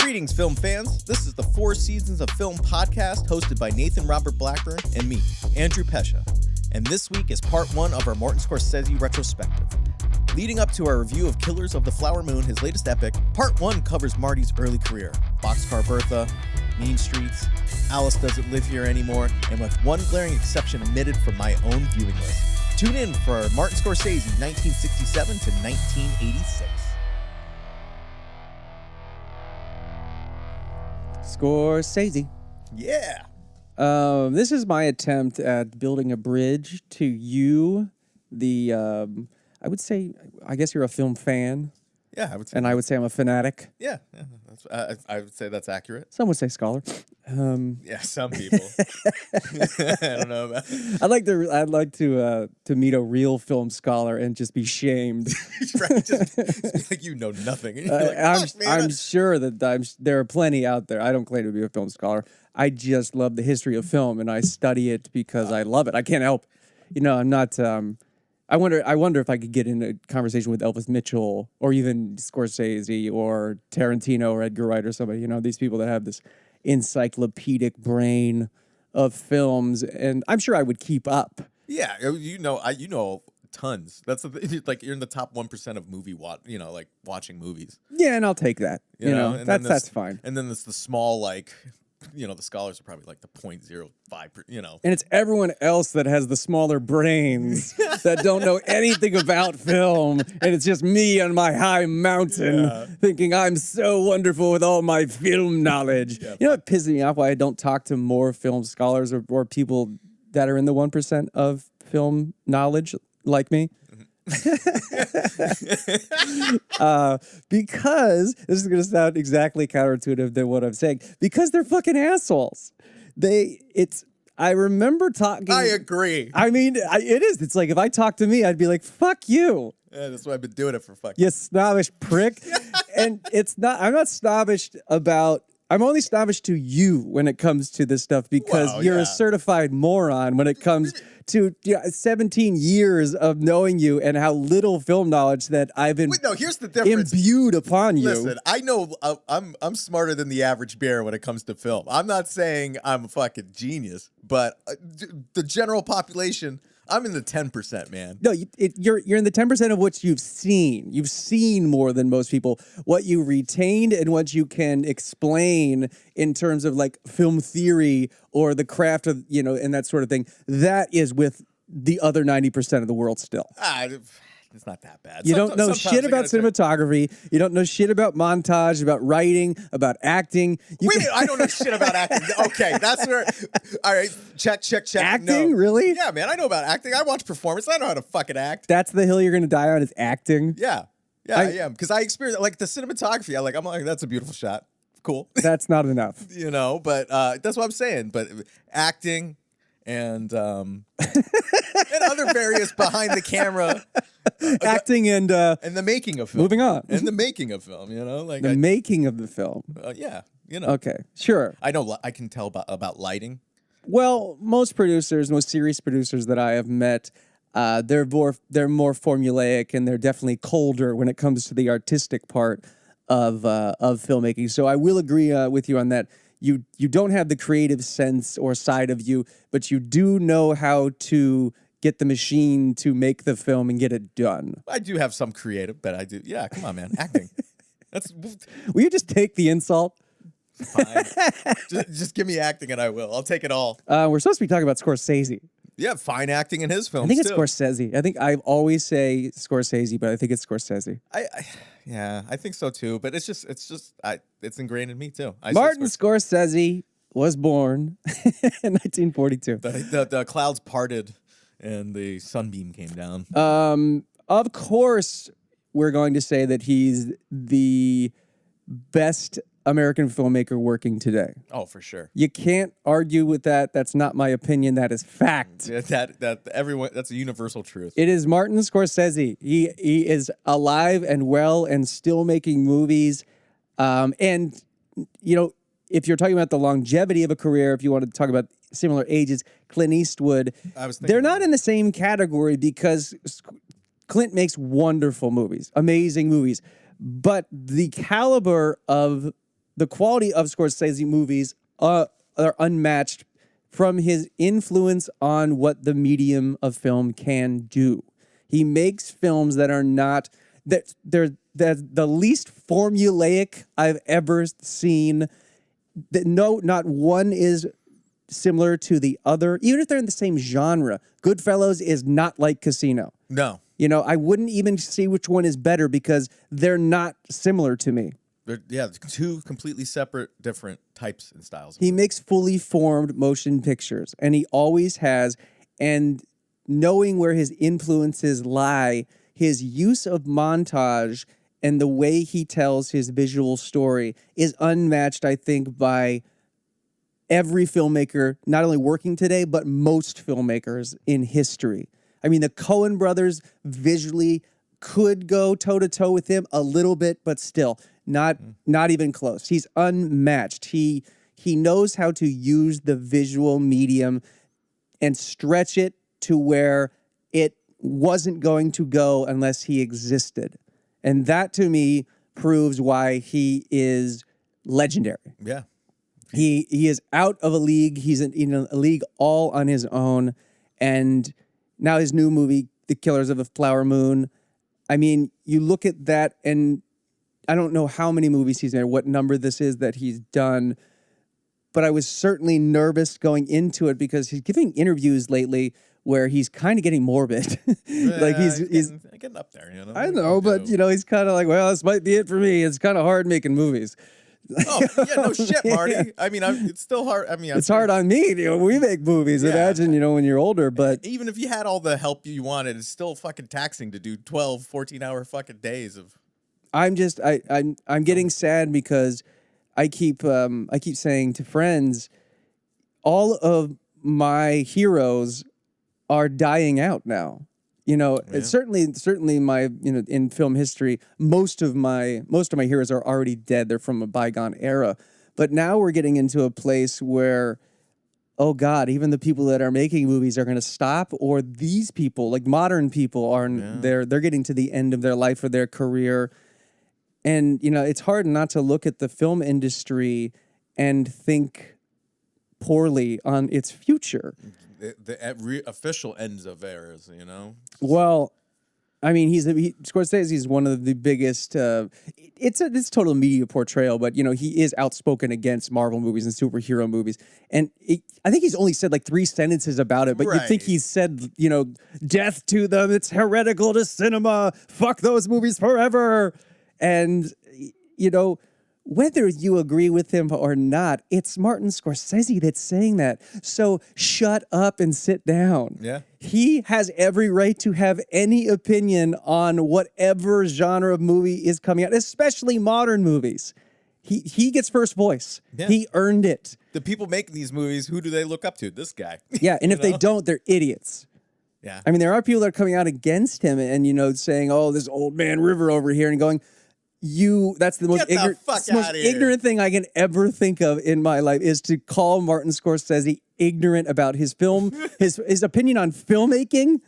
Greetings, film fans. This is the Four Seasons of Film podcast hosted by Nathan Robert Blackburn and me, Andrew Pesha. And this week is part one of our Martin Scorsese Retrospective. Leading up to our review of Killers of the Flower Moon, his latest epic, part one covers Marty's early career. Boxcar Bertha, Mean Streets, Alice Doesn't Live Here Anymore, and with one glaring exception omitted from my own viewing list. Tune in for Martin Scorsese 1967 to 1986. Scorsese. Yeah. This is my attempt at building a bridge to you, the, I would say, I guess you're a film fan. Yeah, I would say. And I would say I'm a fanatic. Yeah, I would say that's accurate. Some would say scholar. Yeah, some people. I don't know about. I'd like to meet a real film scholar and just be shamed. Right, just like you know nothing. Like, I'm sure that there are plenty out there. I don't claim to be a film scholar. I just love the history of film, and I study it because I love it. I can't help. I'm not. I wonder if I could get in a conversation with Elvis Mitchell or even Scorsese or Tarantino or Edgar Wright or somebody. These people that have this encyclopedic brain of films, and I'm sure I would keep up. Yeah, you know tons. That's like you're in the top 1% of watching movies. Yeah, and I'll take that. That's fine. And then there's the small the scholars are probably like the 0.05%, And it's everyone else that has the smaller brains that don't know anything about film. And it's just me on my high mountain thinking I'm so wonderful with all my film knowledge. Yeah. You know what pisses me off? Why I don't talk to more film scholars or people that are in the 1% of film knowledge like me? Because this is going to sound exactly counterintuitive than what I'm saying. Because they're fucking assholes. I remember talking. I agree. I mean, it is. It's like if I talk to me, I'd be like, "Fuck you." Yeah, that's why I've been doing it for fucking. You snobbish prick. And it's not. I'm not snobbish about. I'm only snobbish to you when it comes to this stuff because you're a certified moron when it comes to 17 years of knowing you and how little film knowledge that I've been here's the difference. Imbued upon you. Listen, I know I'm smarter than the average bear when it comes to film. I'm not saying I'm a fucking genius, but the general population, I'm in the 10%, man. No, you're in the 10% of what you've seen. You've seen more than most people. What you retained and what you can explain in terms of like film theory or the craft of, and that sort of thing, that is with the other 90% of the world still. It's not that bad. You don't know shit about cinematography. You don't know shit about montage, about writing, about acting. I don't know shit about acting. Okay, that's where. All right, check. Acting, really? Yeah, man, I know about acting. I watch performance. I know how to fucking act. That's the hill you're going to die on is acting. Yeah, I am because I experienced like the cinematography. I'm like, that's a beautiful shot. Cool. That's not enough. But that's what I'm saying. But acting and and other various behind the camera. Acting and the making of film. Moving on. And the making of film, making of the film. Yeah, Okay, sure. I know. I can tell about lighting. Well, most serious producers that I have met, they're more formulaic and they're definitely colder when it comes to the artistic part of filmmaking. So I will agree with you on that. You don't have the creative sense or side of you, but you do know how to get the machine to make the film and get it done. I do have some creative, but I do. Yeah, come on, man. Acting. Will you just take the insult? Fine. just give me acting and I will. I'll take it all. We're supposed to be talking about Scorsese. Yeah, fine acting in his films. I think it's Scorsese. I think I always say Scorsese, but I think it's Scorsese. I think so too. But it's ingrained in me too. Martin Scorsese was born in 1942. The clouds parted and the sunbeam came down. Of course, we're going to say that he's the best American filmmaker working today. Oh, for sure. You can't argue with that. That's not my opinion. That is fact. That's a universal truth. It is Martin Scorsese. He is alive and well and still making movies. And if you're talking about the longevity of a career, if you want to talk about similar ages, Clint Eastwood, they're not in the same category because Clint makes wonderful movies, amazing movies. But the caliber of the quality of Scorsese movies are unmatched from his influence on what the medium of film can do. He makes films that are not that they're the least formulaic I've ever seen. That not one is similar to the other, even if they're in the same genre. Goodfellas is not like Casino. No. You know, I wouldn't even see which one is better because they're not similar to me. Yeah, two completely separate, different types and styles. He makes fully formed motion pictures, and he always has. And knowing where his influences lie, his use of montage and the way he tells his visual story is unmatched, I think, by every filmmaker, not only working today, but most filmmakers in history. I mean, the Coen brothers visually could go toe-to-toe with him a little bit, but still, not even close. He's unmatched. He knows how to use the visual medium and stretch it to where it wasn't going to go unless he existed. And that, to me, proves why he is legendary. Yeah. He is out of a league. He's in a league all on his own. And now his new movie, The Killers of the Flower Moon, I mean, you look at that, and I don't know how many movies he's made, what number this is that he's done, but I was certainly nervous going into it because he's giving interviews lately where he's kind of getting morbid. Like he's getting up there, you know. I know, but you know, he's kind of like, well, this might be it for me. It's kind of hard making movies. Oh yeah, no shit, Marty. I mean, it's still hard. I mean, it's hard on me. You know, we make movies. Yeah. Imagine, you know, when you're older. But even if you had all the help you wanted, it's still fucking taxing to do 12, 14-hour fucking days of. I'm getting sad because I keep saying to friends, all of my heroes are dying out now. You know, it's certainly my, you know, in film history, most of my heroes are already dead. They're from a bygone era. But now we're getting into a place where, oh God, even the people that are making movies are going to stop, or these people, like modern people, they're getting to the end of their life or their career. And, you know, it's hard not to look at the film industry and think poorly on its future. The official ends of eras, you know? Well, I mean, Scorsese is one of the biggest. It's total media portrayal, but you know he is outspoken against Marvel movies and superhero movies, and I think he's only said like 3 sentences about it. But you think he's said, you know, death to them. It's heretical to cinema. Fuck those movies forever. And you know, whether you agree with him or not, it's Martin Scorsese that's saying that. So shut up and sit down. Yeah. He has every right to have any opinion on whatever genre of movie is coming out, especially modern movies. He gets first voice. Yeah. He earned it. The people making these movies, who do they look up to? This guy. Yeah, and if they don't, they're idiots. Yeah. I mean, there are people that are coming out against him and you know, saying, oh, this old man River over here, and going, that's the most ignorant thing I can ever think of in my life is to call Martin Scorsese ignorant about his film, his opinion on filmmaking.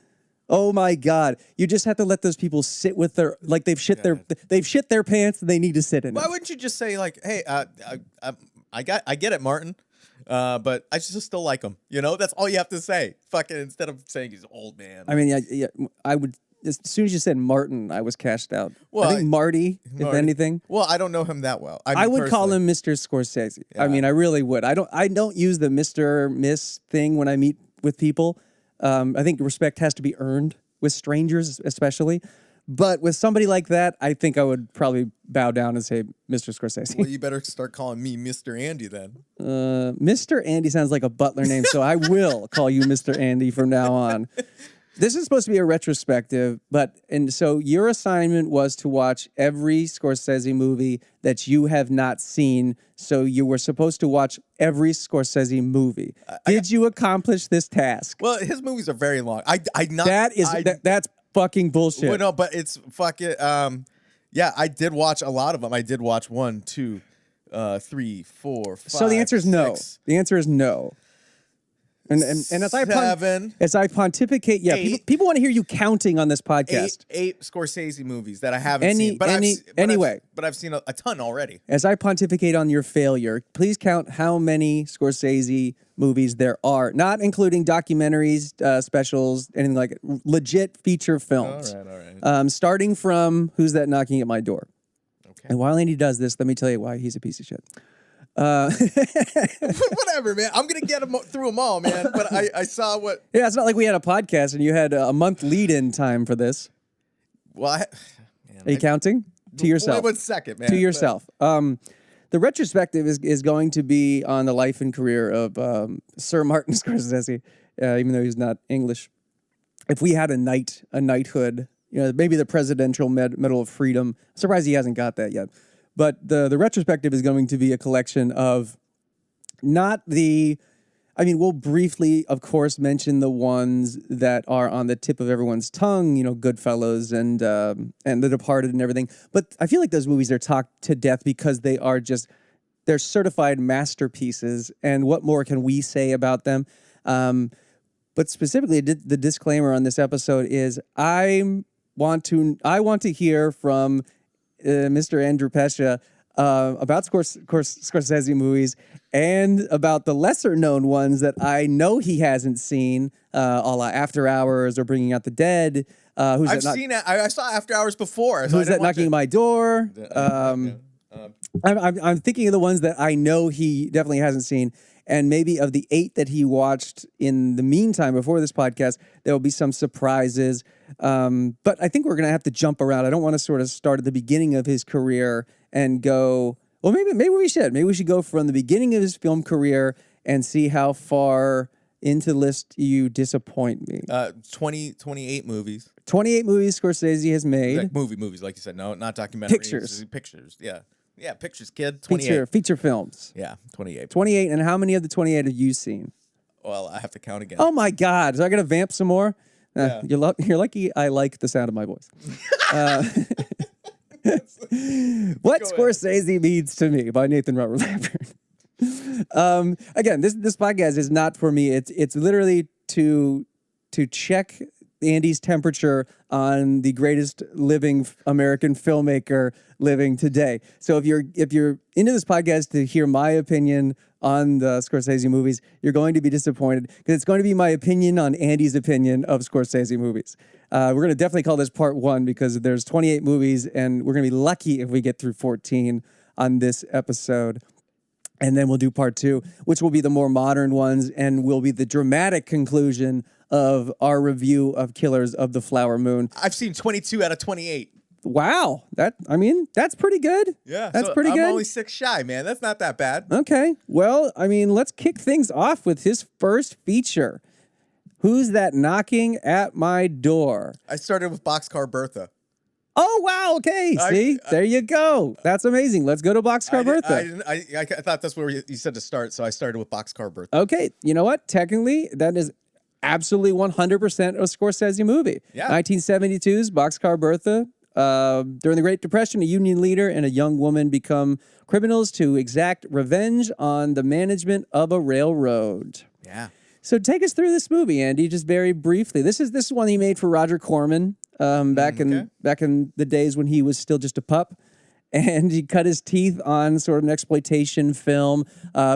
Oh my God. You just have to let those people sit with their, like they've shit their pants and they need to sit in it. Why wouldn't you just say like, hey, I get it, Martin. But I just still like him. You know, that's all you have to say. Fucking instead of saying he's an old man. I mean, yeah, I would. As soon as you said Martin, I was cashed out. Well, I think Marty, if anything. Well, I don't know him that well. I would call him Mr. Scorsese. Yeah. I mean, I really would. I don't use the Mr. Miss thing when I meet with people. I think respect has to be earned with strangers, especially. But with somebody like that, I think I would probably bow down and say Mr. Scorsese. Well, you better start calling me Mr. Andy then. Mr. Andy sounds like a butler name, so I will call you Mr. Andy from now on. This is supposed to be a retrospective, and so your assignment was to watch every Scorsese movie that you have not seen. So you were supposed to watch every Scorsese movie. Did you accomplish this task? Well, his movies are very long. That's fucking bullshit. Well, no, but it's fucking. Yeah, I did watch a lot of them. I did watch 1, 2, 3, 4, 5. So the answer is no. 6. The answer is no. And as I pontificate, people want to hear you counting on this podcast. Eight Scorsese movies that I haven't seen. But I've seen a ton already. As I pontificate on your failure, please count how many Scorsese movies there are, not including documentaries, specials, anything like it. Legit feature films. All right. Starting from Who's That Knocking at My Door? Okay. And while Andy does this, let me tell you why he's a piece of shit. Whatever, man. I'm gonna get through them all, man. But I saw what. Yeah, it's not like we had a podcast and you had a month lead-in time for this. Well, are you counting to yourself? Wait 1 second, man. To yourself. The retrospective is going to be on the life and career of Sir Martin Scorsese, even though he's not English. If we had a knighthood, maybe the Presidential Medal of Freedom. I'm surprised he hasn't got that yet. But the retrospective is going to be a collection of we'll briefly, of course, mention the ones that are on the tip of everyone's tongue, Goodfellas and The Departed and everything. But I feel like those movies are talked to death because they're certified masterpieces. And what more can we say about them? But specifically, the disclaimer on this episode is I want to hear from Mr. Andrew Pesha about Scorsese movies and about the lesser known ones that I know he hasn't seen, a la After Hours or Bringing Out the Dead. I've seen it. I saw After Hours before. Who's That Knocking at My Door? I'm thinking of the ones that I know he definitely hasn't seen. And maybe of the 8 that he watched in the meantime before this podcast, there will be some surprises. But I think we're going to have to jump around. I don't want to sort of start at the beginning of his career and go, well, maybe we should. Maybe we should go from the beginning of his film career and see how far into the list you disappoint me. 28 movies. 28 movies Scorsese has made. Like movies, like you said. No, not documentaries. Pictures, yeah. Yeah, pictures, kid. 28. Feature films. Yeah, 28. 28, and how many of the 28 have you seen? Well, I have to count again. Oh my God! So I got to vamp some more. Yeah. You're lucky. I like the sound of my voice. What Scorsese Means to Me by Nathan Robert Blackburn. Again, this podcast is not for me. It's literally to check Andy's temperature on the greatest living American filmmaker living today. So if you're into this podcast to hear my opinion on the Scorsese movies, you're going to be disappointed because it's going to be my opinion on Andy's opinion of Scorsese movies. We're going to definitely call this part 1 because there's 28 movies and we're going to be lucky if we get through 14 on this episode. And then we'll do part 2, which will be the more modern ones and will be the dramatic conclusion of our review of Killers of the Flower Moon. I've seen 22 out of 28. Wow. That's pretty good. Yeah. That's pretty good. I'm only 6 shy, man. That's not that bad. Okay. Well, let's kick things off with his first feature. Who's That Knocking at My Door? I started with Boxcar Bertha. Oh, wow. Okay. See, there you go. That's amazing. Let's go to Boxcar Bertha. I thought that's where you said to start, so I started with Boxcar Bertha. Okay. You know what? Technically, that is absolutely 100% a Scorsese movie. Yeah. 1972's Boxcar Bertha. During the Great Depression, a union leader and a young woman become criminals to exact revenge on the management of a railroad. Yeah. So take us through this movie, Andy, just very briefly. This is one he made for Roger Corman back in the days when he was still just a pup. And he cut his teeth on sort of an exploitation film,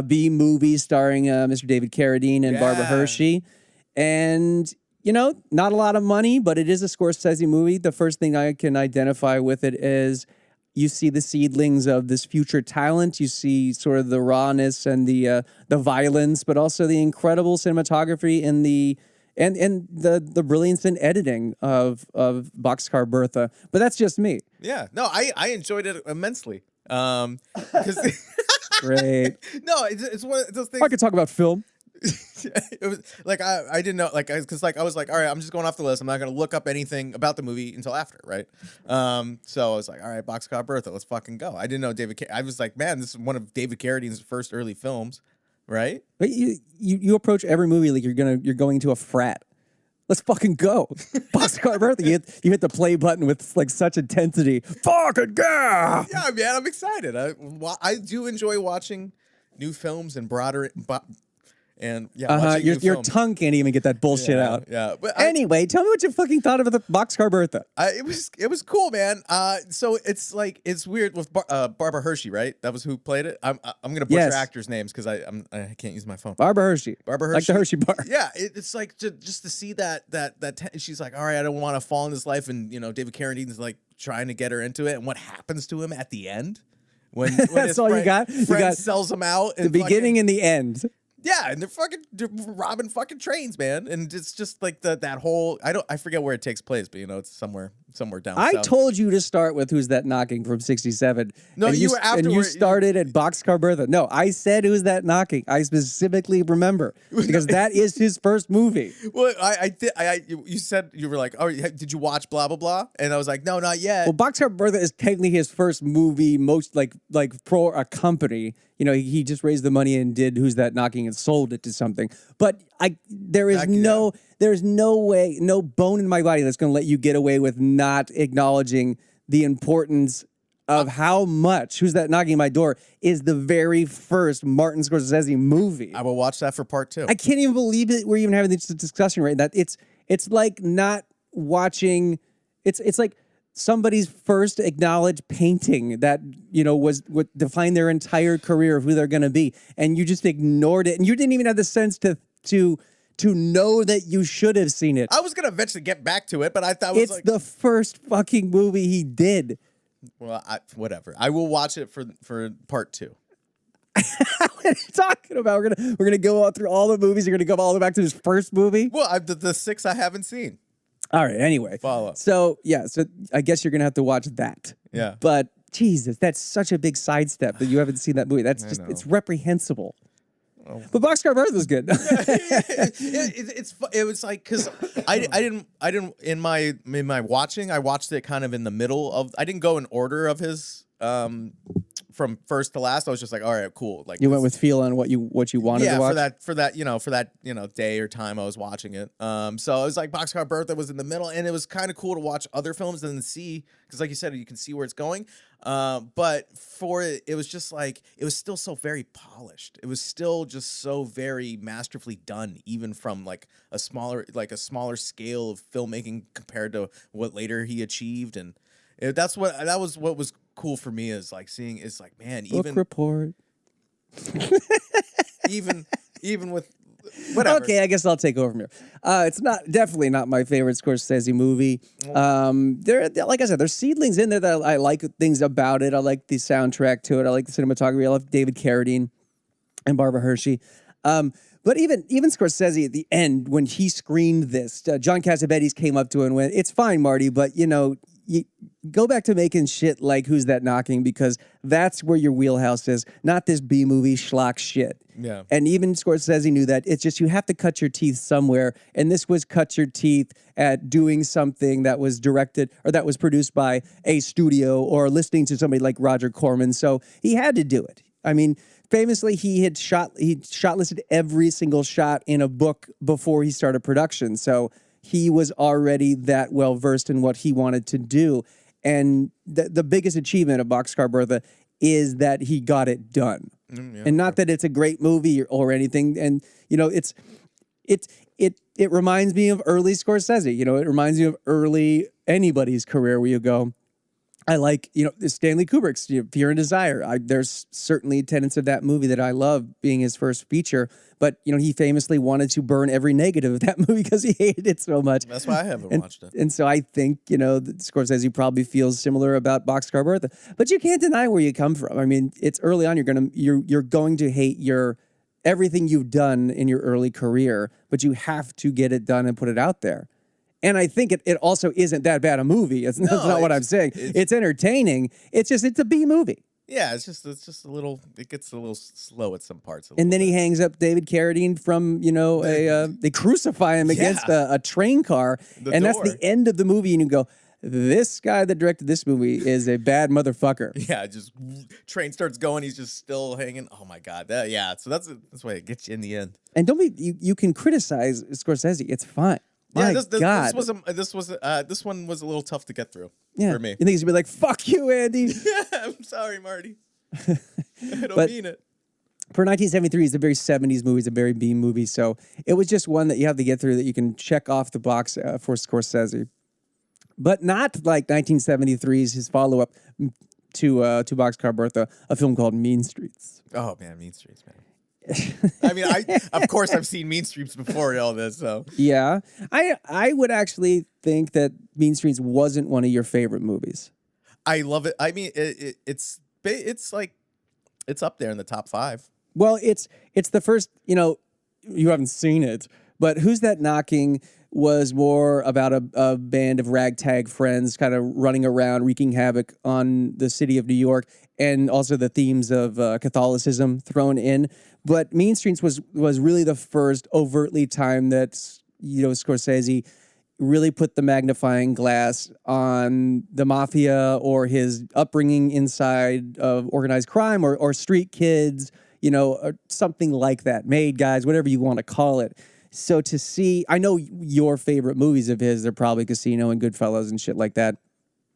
B-movie starring Mr. David Carradine and Barbara Hershey. And, not a lot of money, but it is a Scorsese movie. The first thing I can identify with it is you see the seedlings of this future talent. You see sort of the rawness and the violence, but also the incredible cinematography and the brilliance in editing of Boxcar Bertha. But that's just me. Yeah. No, I enjoyed it immensely. Great. No, it's one of those things. I could talk about film. It was like I didn't know, like, because I was like, all right, I'm just going off the list. I'm not going to look up anything about the movie until after, right? So I was like, all right, Boxcar Bertha, let's fucking go. I didn't know I was like, man, this is one of David Carradine's first early films, right? But you approach every movie like you're going to a frat. Let's fucking go. Boxcar Bertha, you hit the play button with like such intensity. Fucking go! Yeah, man, I'm excited. I do enjoy watching new films and broader And watching your new film. tongue can't even get that bullshit out. Yeah, but anyway, tell me what you fucking thought of the Boxcar Bertha. it was cool, man. So it's like it's weird with Barbara Hershey, right? That was who played it. I'm gonna butcher actors' names because I can't use my phone. Barbara Hershey, like the Hershey bar. Yeah, it's like just to see that she's like, all right, I don't want to fall in this life, and David Carradine's like trying to get her into it, and what happens to him at the end when that's all you got. You got sells him out. The beginning and the end. Yeah, and they're robbing fucking trains, man, and it's just like that whole I forget where it takes place, but it's somewhere down south. I told you to start with Who's That Knocking from '67. No, and you were afterward. And you started at Boxcar Bertha. No, I said Who's That Knocking. I specifically remember because that is his first movie. Well, you said you were like, oh, did you watch blah blah blah? And I was like, no, not yet. Well, Boxcar Bertha is technically his first movie, most like for a company. He just raised the money and did Who's That Knocking and sold it to something. But there's no way, no bone in my body that's going to let you get away with not acknowledging the importance of how much Who's That Knocking at My Door is the very first Martin Scorsese movie. I will watch that for part 2. I can't even believe it. We're even having this discussion right now. It's like not watching. It's like somebody's first acknowledged painting that was what defined their entire career of who they're going to be, and you just ignored it, and you didn't even have the sense to know that you should have seen it. I was gonna eventually get back to it, but I thought it's the first fucking movie he did. Well, whatever. I will watch it for part 2. What are you talking about? We're gonna go through all the movies. You're gonna go all the way back to his first movie. Well, the 6 I haven't seen. All right. Anyway, follow. So I guess you're gonna have to watch that. Yeah. But Jesus, that's such a big sidestep that you haven't seen that movie. That's just it's reprehensible. Oh. But Boxcar Bertha was good. It was like because I didn't in my watching, I watched it kind of in the middle of. I didn't go in order of his from first to last. I was just like, all right, cool. Like you went with feel on what you wanted to watch. for that day or time I was watching it. So it was like Boxcar Bertha was in the middle, and it was kind of cool to watch other films and then see because, like you said, you can see where it's going. But for it was just like it was still so very polished. It was still just so very masterfully done, even from like a smaller scale of filmmaking compared to what later he achieved, and that was what was cool for me is like seeing is like man Book report. even with whatever. Okay, I guess I'll take over from here. It's definitely not my favorite Scorsese movie. There, like I said, there's seedlings in there that I like things about it. I like the soundtrack to it. I like the cinematography. I love David Carradine and Barbara Hershey. But even Scorsese at the end when he screened this, John Cassavetes came up to him and went, "It's fine, Marty, but you go back to making shit like Who's That Knocking because that's where your wheelhouse is, not this B-movie schlock shit." Yeah. And even Scorsese knew that. It's just you have to cut your teeth somewhere. And this was cut your teeth at doing something that was directed or that was produced by a studio or listening to somebody like Roger Corman. So he had to do it. I mean, famously, he shot listed every single shot in a book before he started production. So he was already that well versed in what he wanted to do. And the biggest achievement of Boxcar Bertha is that he got it done. Yeah. And not that it's a great movie or anything. And, it reminds me of early Scorsese. It reminds me of early anybody's career where you go, I like, Stanley Kubrick's Fear and Desire. There's certainly tenets of that movie that I love being his first feature. But, he famously wanted to burn every negative of that movie because he hated it so much. That's why I haven't watched it. And so I think, that Scorsese probably feels similar about Boxcar Bertha. But you can't deny where you come from. I mean, it's early on. You're going to hate everything you've done in your early career, but you have to get it done and put it out there. And I think it also isn't that bad a movie. That's not what I'm saying. It's entertaining. It's a B movie. Yeah, it's just a little. It gets a little slow at some parts. And then he hangs up David Carradine from they crucify him against a train car, and that's the end of the movie. And you go, this guy that directed this movie is a bad motherfucker. Yeah, just train starts going. He's just still hanging. Oh my god. So that's why it gets you in the end. And you can criticize Scorsese. It's fine. Yeah, God. This one was a little tough to get through for me. You think he's gonna be like, "Fuck you, Andy." I'm sorry, Marty. I don't mean it. for 1973, it's a very 70s movie. It's a very B movie. So it was just one that you have to get through that you can check off the box for Scorsese. But not like 1973's his follow-up to Boxcar Bertha, a film called Mean Streets. Oh, man, Mean Streets, man. I mean, of course I've seen Mean Streets before all this, so. Yeah. I would actually think that Mean Streets wasn't one of your favorite movies. I love it. I mean, it's like, it's up there in the top 5. Well, it's the first, you haven't seen it, but Who's That Knocking was more about a band of ragtag friends kind of running around, wreaking havoc on the city of New York, and also the themes of Catholicism thrown in. But Mean Streets was really the first overtly time that, Scorsese really put the magnifying glass on the mafia or his upbringing inside of organized crime or street kids, or something like that, made guys, whatever you want to call it. So to see, I know your favorite movies of his, they're probably Casino and Goodfellas and shit like that.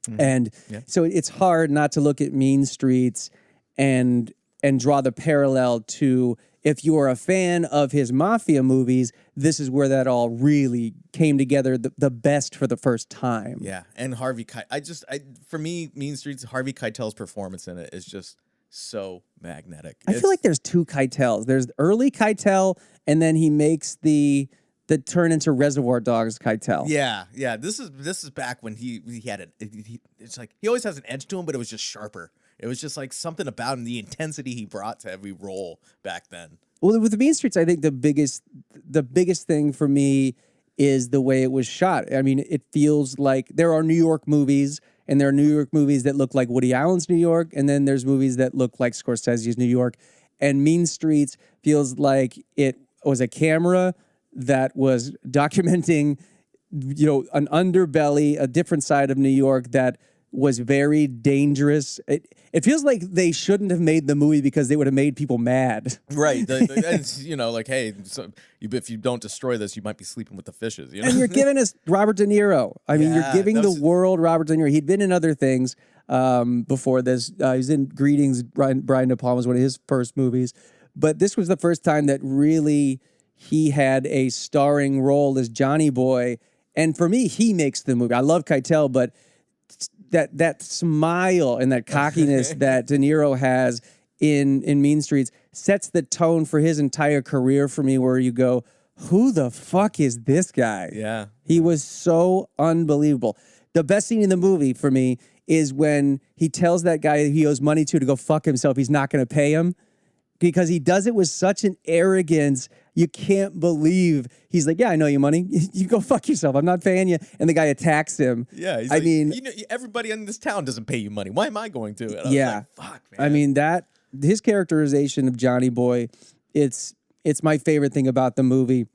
Mm-hmm. And so it's hard not to look at Mean Streets and draw the parallel to, if you are a fan of his mafia movies, this is where that all really came together the best for the first time. Yeah, and Harvey Keitel, for me, Mean Streets, Harvey Keitel's performance in it is just so magnetic. I feel like there's two Keitels. There's early Keitel, and then he makes the turn into Reservoir Dogs Keitel. Yeah. This is back when he had it's like he always has an edge to him, but it was just sharper. It was just like something about him, the intensity he brought to every role back then. Well, with the Mean Streets, I think the biggest thing for me is the way it was shot. I mean, it feels like there are New York movies, and there are New York movies that look like Woody Allen's New York, and then there's movies that look like Scorsese's New York. And Mean Streets feels like it was a camera that was documenting, an underbelly, a different side of New York that was very dangerous. It feels like they shouldn't have made the movie because they would have made people mad. Right. Like, hey, so if you don't destroy this, you might be sleeping with the fishes. And you're giving us Robert De Niro. I mean, you're giving the world Robert De Niro. He'd been in other things before this. He was in Greetings. Brian De Palma was one of his first movies. But this was the first time that really he had a starring role as Johnny Boy. And for me, he makes the movie. I love Keitel, but that smile and that cockiness that De Niro has in Mean Streets sets the tone for his entire career for me, where you go, who the fuck is this guy? Yeah. He was so unbelievable. The best scene in the movie for me is when he tells that guy he owes money to go fuck himself. He's not going to pay him, because he does it with such an arrogance. You can't believe he's like, yeah, I know you money. You go fuck yourself. I'm not paying you. And the guy attacks him. Yeah. I mean, everybody in this town doesn't pay you money. Why am I going to? And I was like, fuck, man. I mean, his characterization of Johnny Boy, it's my favorite thing about the movie.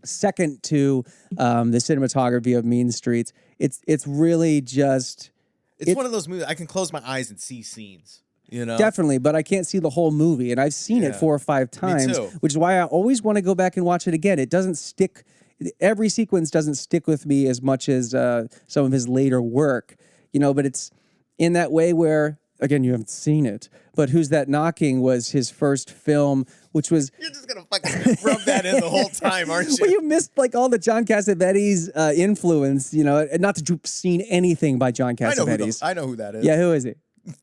Second to the cinematography of Mean Streets, it's really just... It's one of those movies I can close my eyes and see scenes. Definitely, but I can't see the whole movie, and I've seen it 4 or 5 times, which is why I always want to go back and watch it again. It doesn't stick. Every sequence doesn't stick with me as much as some of his later work, but it's in that way where, again, you haven't seen it, but Who's That Knocking was his first film, which was... You're just going to fucking rub that in the whole time, aren't you? Well, you missed like all the John Cassavetes influence, and not that you've seen anything by John Cassavetes. I know who that is. Yeah, who is he?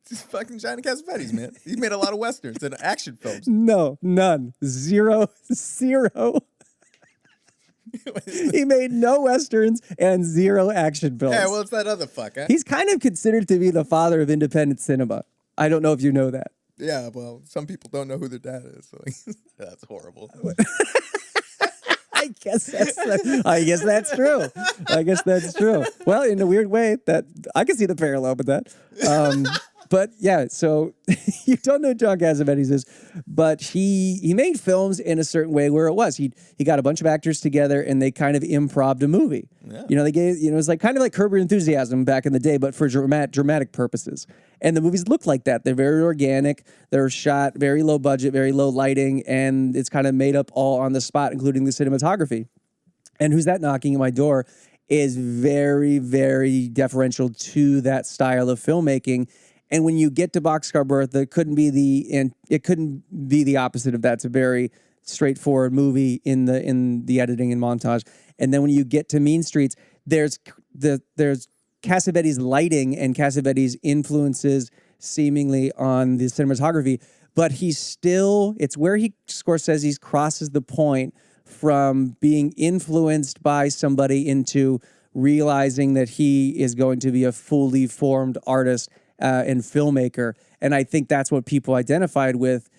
It's fucking Johnny Cassavetes, man. He made a lot of westerns and action films. No, none. Zero. He made no westerns and 0 action films. Yeah, well, it's that other fuck, huh? He's kind of considered to be the father of independent cinema. I don't know if you know that. Yeah, well, some people don't know who their dad is. So that's horrible. I guess that's true. Well, in a weird way, that I can see the parallel with that. But yeah, so you don't know who John Cassavetes is, but he made films in a certain way where it was he got a bunch of actors together and they kind of improv a movie. Yeah. They gave it was like kind of like Curb Your Enthusiasm back in the day, but for dramatic purposes. And the movies look like that. They're very organic. They're shot very low budget, very low lighting, and it's kind of made up all on the spot, including the cinematography. And Who's That Knocking at My Door is very, very deferential to that style of filmmaking. And when you get to Boxcar Bertha, it couldn't be the opposite of that. It's a very straightforward movie in the editing and montage. And then when you get to Mean Streets, there's Cassavetes' lighting and Cassavetes' influences seemingly on the cinematography, but it's where Scorsese crosses the point from being influenced by somebody into realizing that he is going to be a fully formed artist and filmmaker. And I think that's what people identified with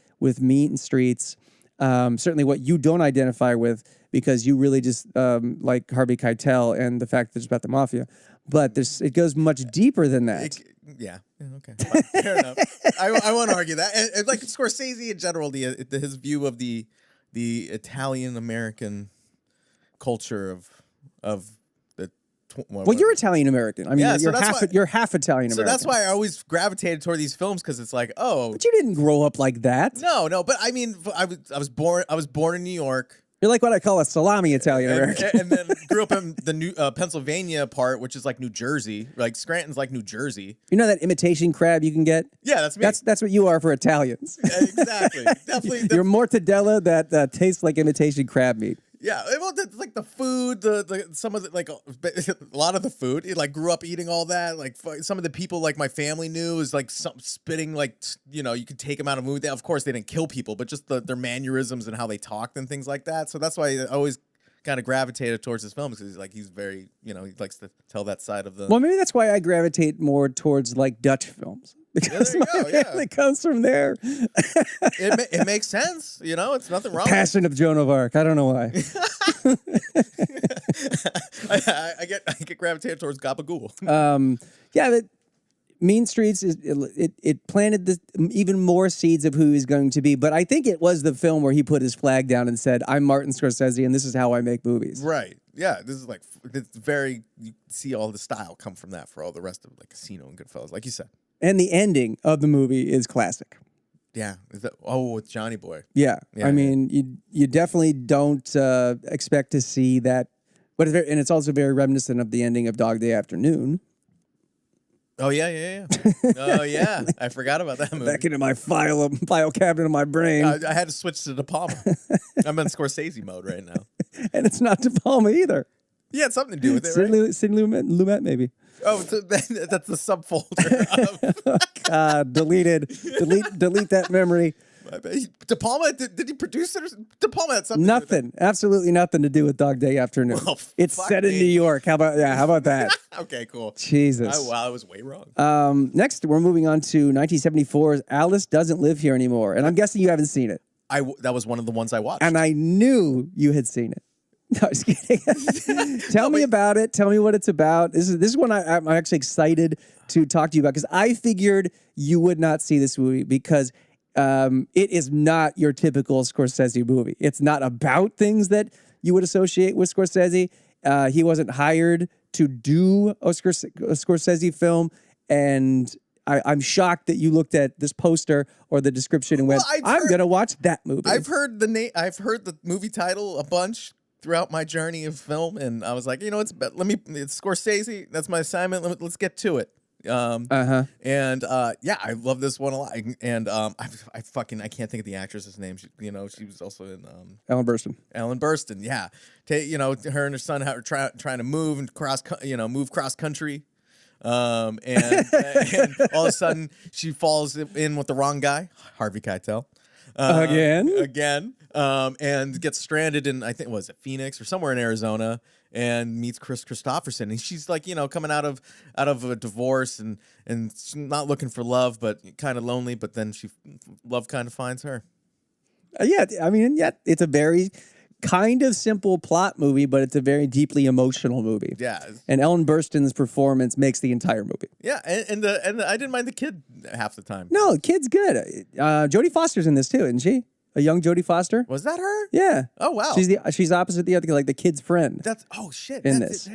Mean Streets. Certainly what you don't identify with, because you really just like Harvey Keitel and the fact that it's about the mafia. But it goes much deeper than that. Yeah. Okay. Fair enough. I won't argue that. And like Scorsese in general, his view of the Italian American culture of the. Well, you're Italian American. I mean, yeah, you're half Italian American. So that's why I always gravitated toward these films, because it's like, oh, but you didn't grow up like that. No. But I mean, I was born in New York. You're like what I call a salami Italian American. And then grew up in the New Pennsylvania part, which is like New Jersey. Like Scranton's like New Jersey. You know that imitation crab you can get? Yeah, that's me. That's what you are for Italians. Yeah, exactly. Definitely. You're mortadella that tastes like imitation crab meat. Yeah, well, like the food, some of the, like a lot of the food. Like grew up eating all that. Like some of the people like my family knew is like spitting, like, you could take them out of a movie. Of course, they didn't kill people, but just their mannerisms and how they talked and things like that. So that's why I always kind of gravitated towards his films, because he's very, he likes to tell that side of the. Well, maybe that's why I gravitate more towards like Dutch films. Because it comes from there. It makes sense. It's nothing wrong. Passion of Joan of Arc. I don't know why. I get gravitated towards Gabagool. Yeah, Mean Streets it planted even more seeds of who he's going to be. But I think it was the film where he put his flag down and said, "I'm Martin Scorsese, and this is how I make movies." Right. Yeah. This is it's very. You see all the style come from that for all the rest of like Casino and Goodfellas, like you said. And the ending of the movie is classic. Yeah. With Johnny Boy. Yeah. I mean, you definitely don't expect to see that. But and it's also very reminiscent of the ending of Dog Day Afternoon. Oh, yeah. Oh, yeah. I forgot about that movie. Back into my file cabinet of my brain. I had to switch to De Palma. I'm in Scorsese mode right now. And it's not De Palma either. Yeah, it's something to do with it, right? Sidney Lumet, maybe. Oh, so that's the subfolder. God, deleted. Delete that memory. De Palma, did he produce it? De Palma had something. Nothing. Absolutely nothing to do with Dog Day Afternoon. Well, it's set in New York. How about that? Okay, cool. Jesus. I was way wrong. Next, we're moving on to 1974's Alice Doesn't Live Here Anymore. And I'm guessing you haven't seen it. That was one of the ones I watched. And I knew you had seen it. No, just kidding. Tell me about it. Tell me what it's about. This is one I'm actually excited to talk to you about, because I figured you would not see this movie because it is not your typical Scorsese movie. It's not about things that you would associate with Scorsese. He wasn't hired to do a Scorsese film, and I'm shocked that you looked at this poster or the description and went, "I'm gonna watch that movie." I've heard the movie title a bunch throughout my journey of film, and I was like, it's Scorsese. That's my assignment. Let's get to it. And I love this one a lot. And I can't think of the actress's name. She was also in Ellen Burstyn. Ellen Burstyn, yeah. Her and her son are trying to move and move cross country. And all of a sudden she falls in with the wrong guy, Harvey Keitel. Again. And gets stranded in, I think, was it Phoenix or somewhere in Arizona, and meets Chris Christopherson. And she's like, coming out of a divorce and she's not looking for love, but kind of lonely. But then love kind of finds her. It's a very kind of simple plot movie, but it's a very deeply emotional movie. Yeah. And Ellen Burstyn's performance makes the entire movie. Yeah, and I didn't mind the kid half the time. No, the kid's good. Jodie Foster's in this too, isn't she? A young Jodie Foster. Was that her? Yeah. Oh wow. She's opposite the kid's friend. Shit. In this.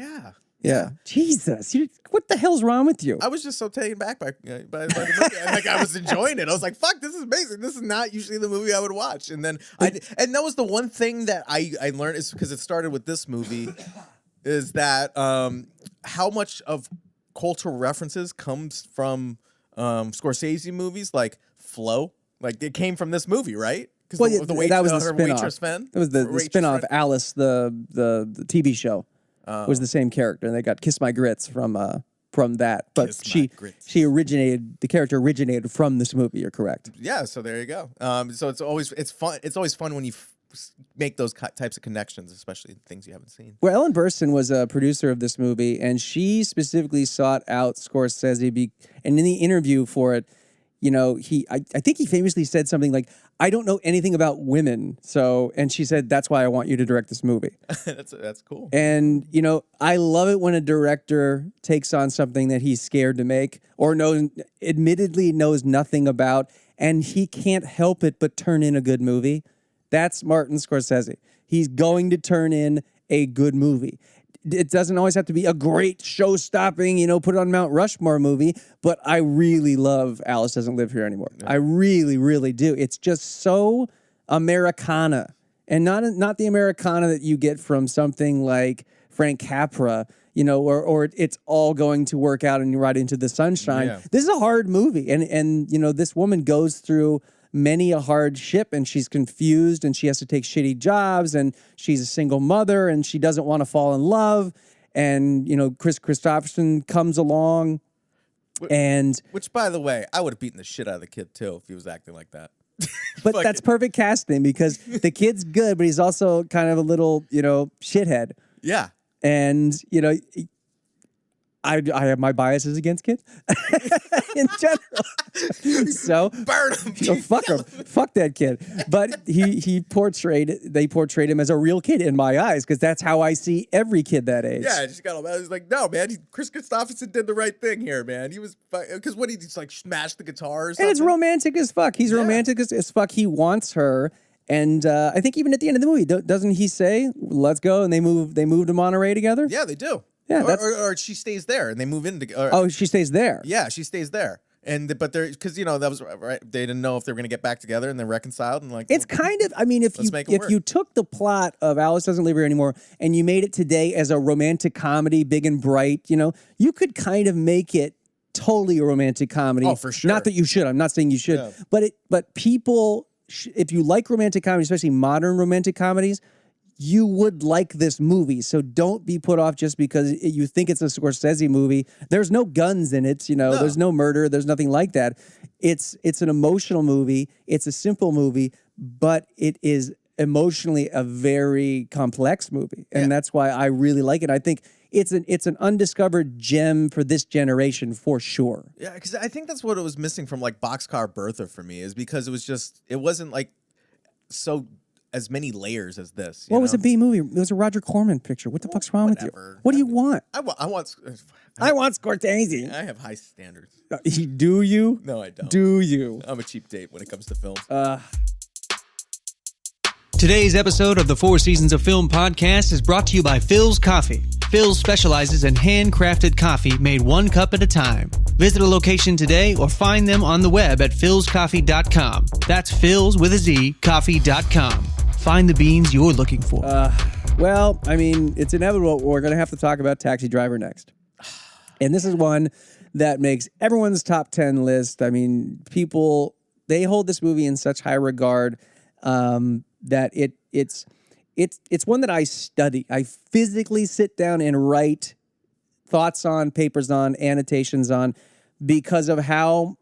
Yeah. Jesus, what the hell's wrong with you? I was just so taken back by the movie. I was enjoying it. I was like, "Fuck, this is amazing. This is not usually the movie I would watch." And then and that was the one thing that I learned, is because it started with this movie, is that how much of cultural references comes from Scorsese movies like Flow. Like it came from this movie, right? Because Well, yeah, that was the her spin-off. waitress Fen. It was the spin-off. Alice, the TV show, was the same character, and they got Kiss My Grits from that. But she originated, the character originated from this movie. You're correct. Yeah, so there you go. So it's fun. It's always fun when you make those types of connections, especially things you haven't seen. Well, Ellen Burstyn was a producer of this movie, and she specifically sought out Scorsese. And in the interview for it, I think he famously said something like, "I don't know anything about women," and she said, "That's why I want you to direct this movie." That's cool. And I love it when a director takes on something that he's scared to make or admittedly knows nothing about, and he can't help it but turn in a good movie. That's Martin Scorsese. He's going to turn in a good movie. It doesn't always have to be a great show-stopping, put it on Mount Rushmore movie, but I really love Alice Doesn't Live Here Anymore. Yeah. I really, really do. It's just so Americana, and not the Americana that you get from something like Frank Capra, or it's all going to work out and right into the sunshine. Yeah. This is a hard movie, and this woman goes through many a hardship, and she's confused, and she has to take shitty jobs, and she's a single mother, and she doesn't want to fall in love, and Chris Christopherson comes along, which by the way, I would have beaten the shit out of the kid too if he was acting like that. But that's perfect casting because the kid's good, but he's also kind of a little shithead. Yeah. And I have my biases against kids in general. So burn him. Fuck him. Fuck that kid. But they portrayed him as a real kid in my eyes because that's how I see every kid that age. Yeah, I just got him. I was like, no, man, Chris Christopherson did the right thing here, man. He was because what he just like smashed the guitar or something. And it's romantic as fuck. He's romantic as fuck. He wants her. And I think even at the end of the movie, doesn't he say, "Let's go"? And they move to Monterey together. Yeah, they do. Yeah, or she stays there and they move in together. She stays there. Yeah, she stays there. But they're because that was right. They didn't know if they were going to get back together, and they're reconciled. And it's kind of. I mean, if you took the plot of Alice Doesn't Live Here Anymore and you made it today as a romantic comedy, big and bright, you could kind of make it totally a romantic comedy. Oh, for sure. Not that you should. I'm not saying you should. Yeah. But people, if you like romantic comedy, especially modern romantic comedies, you would like this movie. So don't be put off just because you think it's a Scorsese movie. There's no guns in it, No. There's no murder. There's nothing like that. It's an emotional movie. It's a simple movie, but it is emotionally a very complex movie. And that's why I really like it. I think it's an undiscovered gem for this generation for sure. Yeah, because I think that's what it was missing from like Boxcar Bertha for me is because it wasn't like so as many layers as this. What was a B movie? It was a Roger Corman picture. What the fuck's wrong with you? What do you want? I want Scorsese. I have high standards. Do you? No, I don't. Do you? I'm a cheap date when it comes to films. Today's episode of the Four Seasons of Film podcast is brought to you by Phil's Coffee. Phil's specializes in handcrafted coffee made one cup at a time. Visit a location today or find them on the web at philscoffee.com. That's Phil's with a Z, coffee.com. Find the beans you're looking for. Well, I mean, it's inevitable. We're going to have to talk about Taxi Driver next. And this is one that makes everyone's top 10 list. I mean, people, they hold this movie in such high regard that it's one that I study. I physically sit down and write thoughts on, papers on, annotations on, because of how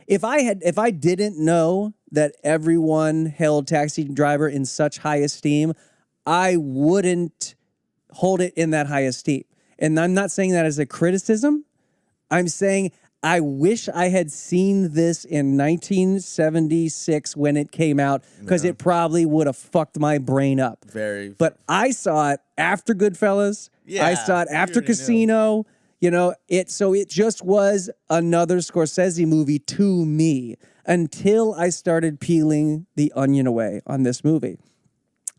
if I didn't know that everyone held Taxi Driver in such high esteem, I wouldn't hold it in that high esteem. And I'm not saying that as a criticism. I'm saying I wish I had seen this in 1976 when it came out, because it probably would have fucked my brain up. But I saw it after Goodfellas. Yeah, I saw it after Casino. It just was another Scorsese movie to me until I started peeling the onion away on this movie.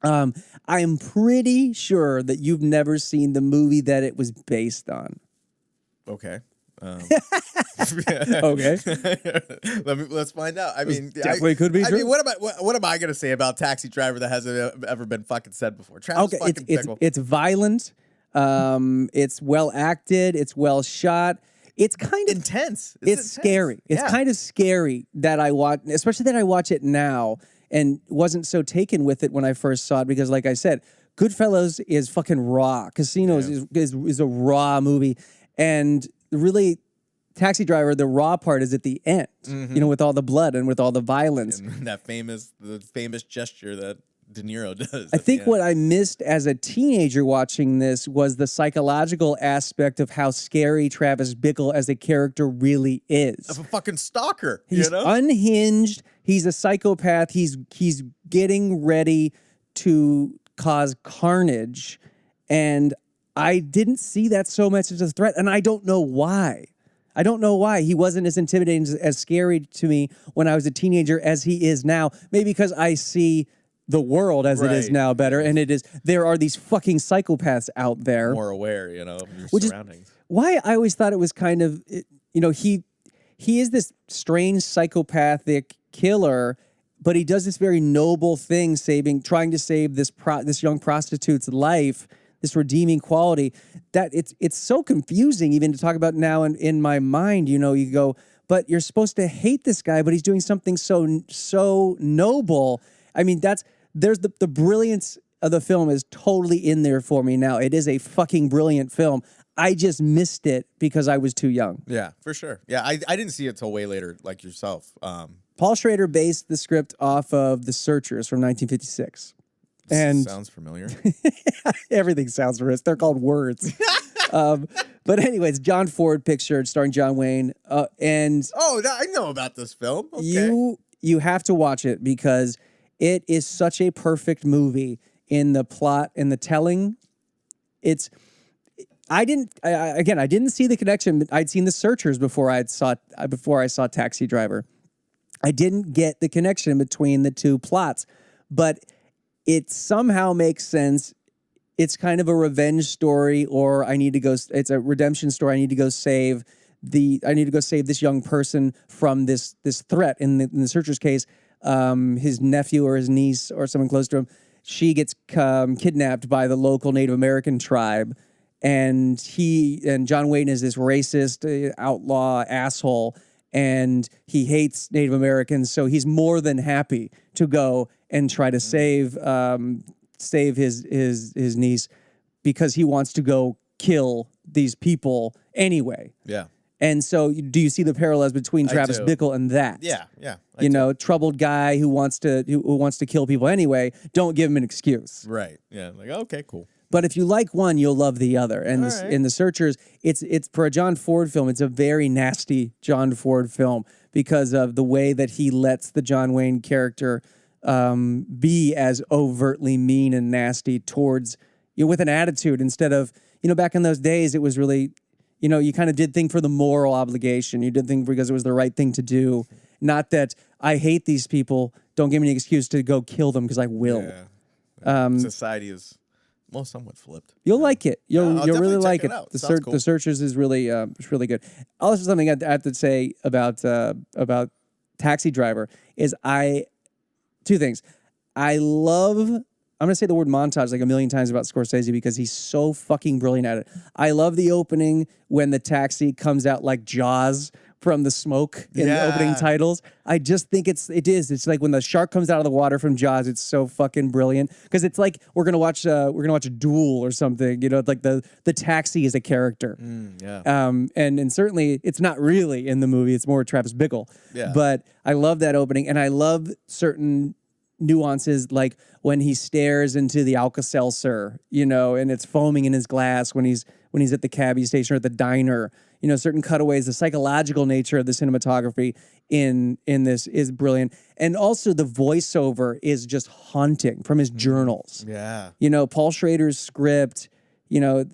I'm pretty sure that you've never seen the movie that it was based on. Okay. Okay. Let's find out. I mean, definitely could be true. I mean, what am I going to say about Taxi Driver that hasn't ever been fucking said before? Travis it's violent. It's well acted. It's well shot. it's kind of intense. It's intense. scary. It's kind of scary that I watch, especially that I watch it now and wasn't so taken with it when I first saw it because, like I said, Goodfellas is fucking raw. Casino is a raw movie, and really, Taxi Driver, the raw part is at the end. You know, with all the blood and with all the violence. And the famous gesture that De Niro does. I think what I missed as a teenager watching this was the psychological aspect of how scary Travis Bickle as a character really is. Of a fucking stalker. He's unhinged. He's a psychopath. He's getting ready to cause carnage. And I didn't see that so much as a threat. And I don't know why. He wasn't as intimidating, as scary to me when I was a teenager as he is now. Maybe because I see the world as it is now better, and there are these fucking psychopaths out there. More aware, of your surroundings. Why I always thought it was kind of, he is this strange psychopathic killer, but he does this very noble thing, trying to save this young prostitute's life, this redeeming quality that it's so confusing even to talk about now in my mind. You go, but you're supposed to hate this guy, but he's doing something so noble. I mean, there's the brilliance of the film is totally in there for me now. It is a fucking brilliant film. I just missed it because I was too young. Yeah, for sure. Yeah, I didn't see it till way later, like yourself. Paul Schrader based the script off of The Searchers from 1956. And sounds familiar. Everything sounds familiar. They're called words. But anyways, John Ford picture starring John Wayne. I know about this film. Okay. You have to watch it because it is such a perfect movie in the plot and the telling. I didn't see the connection. I'd seen The Searchers before I saw Taxi Driver. I didn't get the connection between the two plots, but it somehow makes sense. It's kind of a revenge story, or it's a redemption story. I need to go save this young person from this threat. In the Searcher's case, his nephew or his niece or someone close to him, she gets kidnapped by the local Native American tribe, and John Wayne is this racist outlaw asshole, and he hates Native Americans, so he's more than happy to go and try to save his niece because he wants to go kill these people anyway. Yeah. And so, do you see the parallels between Travis Bickle and that? Yeah. Troubled guy who wants to kill people anyway. Don't give him an excuse. Right. Yeah. Like, okay, cool. But if you like one, you'll love the other. And in The Searchers, it's for a John Ford film. It's a very nasty John Ford film because of the way that he lets the John Wayne character be as overtly mean and nasty towards with an attitude instead of back in those days it was really. You kind of did things for the moral obligation. You did things because it was the right thing to do. Not that I hate these people. Don't give me an excuse to go kill them because I will. Yeah. Society is, somewhat flipped. You'll like it. You'll really like it. Cool. The Searchers is really good. Also, something I have to say about Taxi Driver is two things. I'm going to say the word montage like a million times about Scorsese because he's so fucking brilliant at it. I love the opening when the taxi comes out like Jaws from the smoke in the opening titles. I just think it is. It's like when the shark comes out of the water from Jaws, it's so fucking brilliant because it's like we're going to watch a duel or something, like the taxi is a character. And certainly it's not really in the movie. It's more Travis Bickle. Yeah. But I love that opening and I love certain nuances like when he stares into the Alka-Seltzer, and it's foaming in his glass when he's at the cabbie station or at the diner. Certain cutaways, the psychological nature of the cinematography in this is brilliant. And also the voiceover is just haunting from his journals. Yeah. Paul Schrader's script, the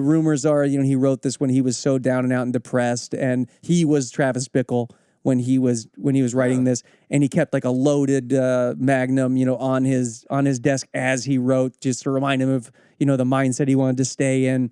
rumors are, he wrote this when he was so down and out and depressed, and he was Travis Bickle when he was writing this, and he kept like a loaded Magnum, on his desk as he wrote, just to remind him of the mindset he wanted to stay in.